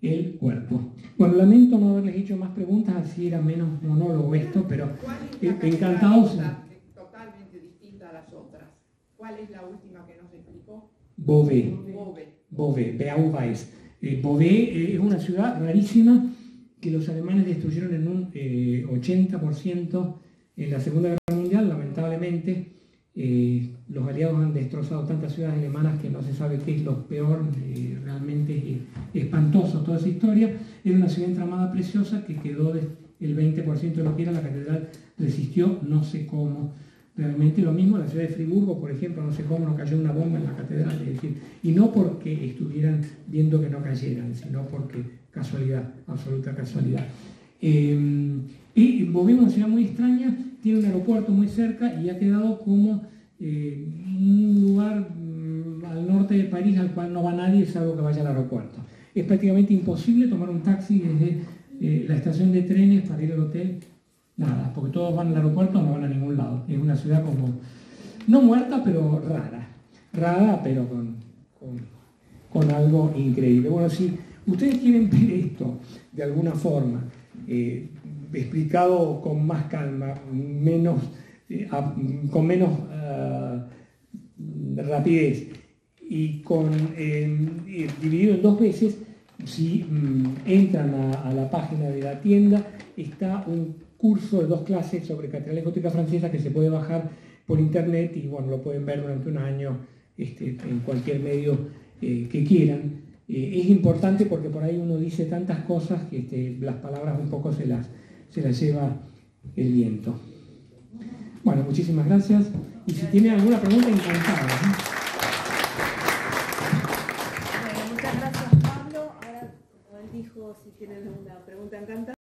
el cuerpo. Bueno, lamento no haberles hecho más preguntas, así era menos monólogo esto, pero encantados. Totalmente distinta a las otras. ¿Cuál es la última que nos explicó? Beauvais. Beauvais. Beauvais es una ciudad rarísima que los alemanes destruyeron en un 80% en la Segunda Guerra Mundial, lamentablemente. Los aliados han destrozado tantas ciudades alemanas que no se sabe qué es lo peor, realmente es espantoso toda esa historia. Era una ciudad entramada preciosa que quedó el 20% de lo que era la catedral, resistió, no sé cómo. Realmente lo mismo, la ciudad de Friburgo, por ejemplo, no sé cómo no cayó una bomba en la catedral, es decir, y no porque estuvieran viendo que no cayeran, sino porque casualidad, absoluta casualidad. Y Beauvais es una ciudad muy extraña, tiene un aeropuerto muy cerca y ha quedado como un lugar al norte de París al cual no va nadie salvo que vaya al aeropuerto. Es prácticamente imposible tomar un taxi desde la estación de trenes para ir al hotel, nada, porque todos van al aeropuerto o no van a ningún lado. Es una ciudad como, no muerta, pero rara, pero con algo increíble. Bueno, si ustedes quieren ver esto de alguna forma, explicado con más calma, con menos rapidez y dividido en 2 veces, si entran a la página de la tienda, está un curso de 2 clases sobre catedral gótica francesa que se puede bajar por internet y bueno, lo pueden ver durante un año en cualquier medio que quieran. Es importante porque por ahí uno dice tantas cosas que las palabras un poco se las lleva el viento. Bueno, muchísimas gracias. Y si tienen alguna pregunta, encantado. Muchas gracias, Pablo. Ahora, como él dijo, si tienen alguna pregunta, encantado.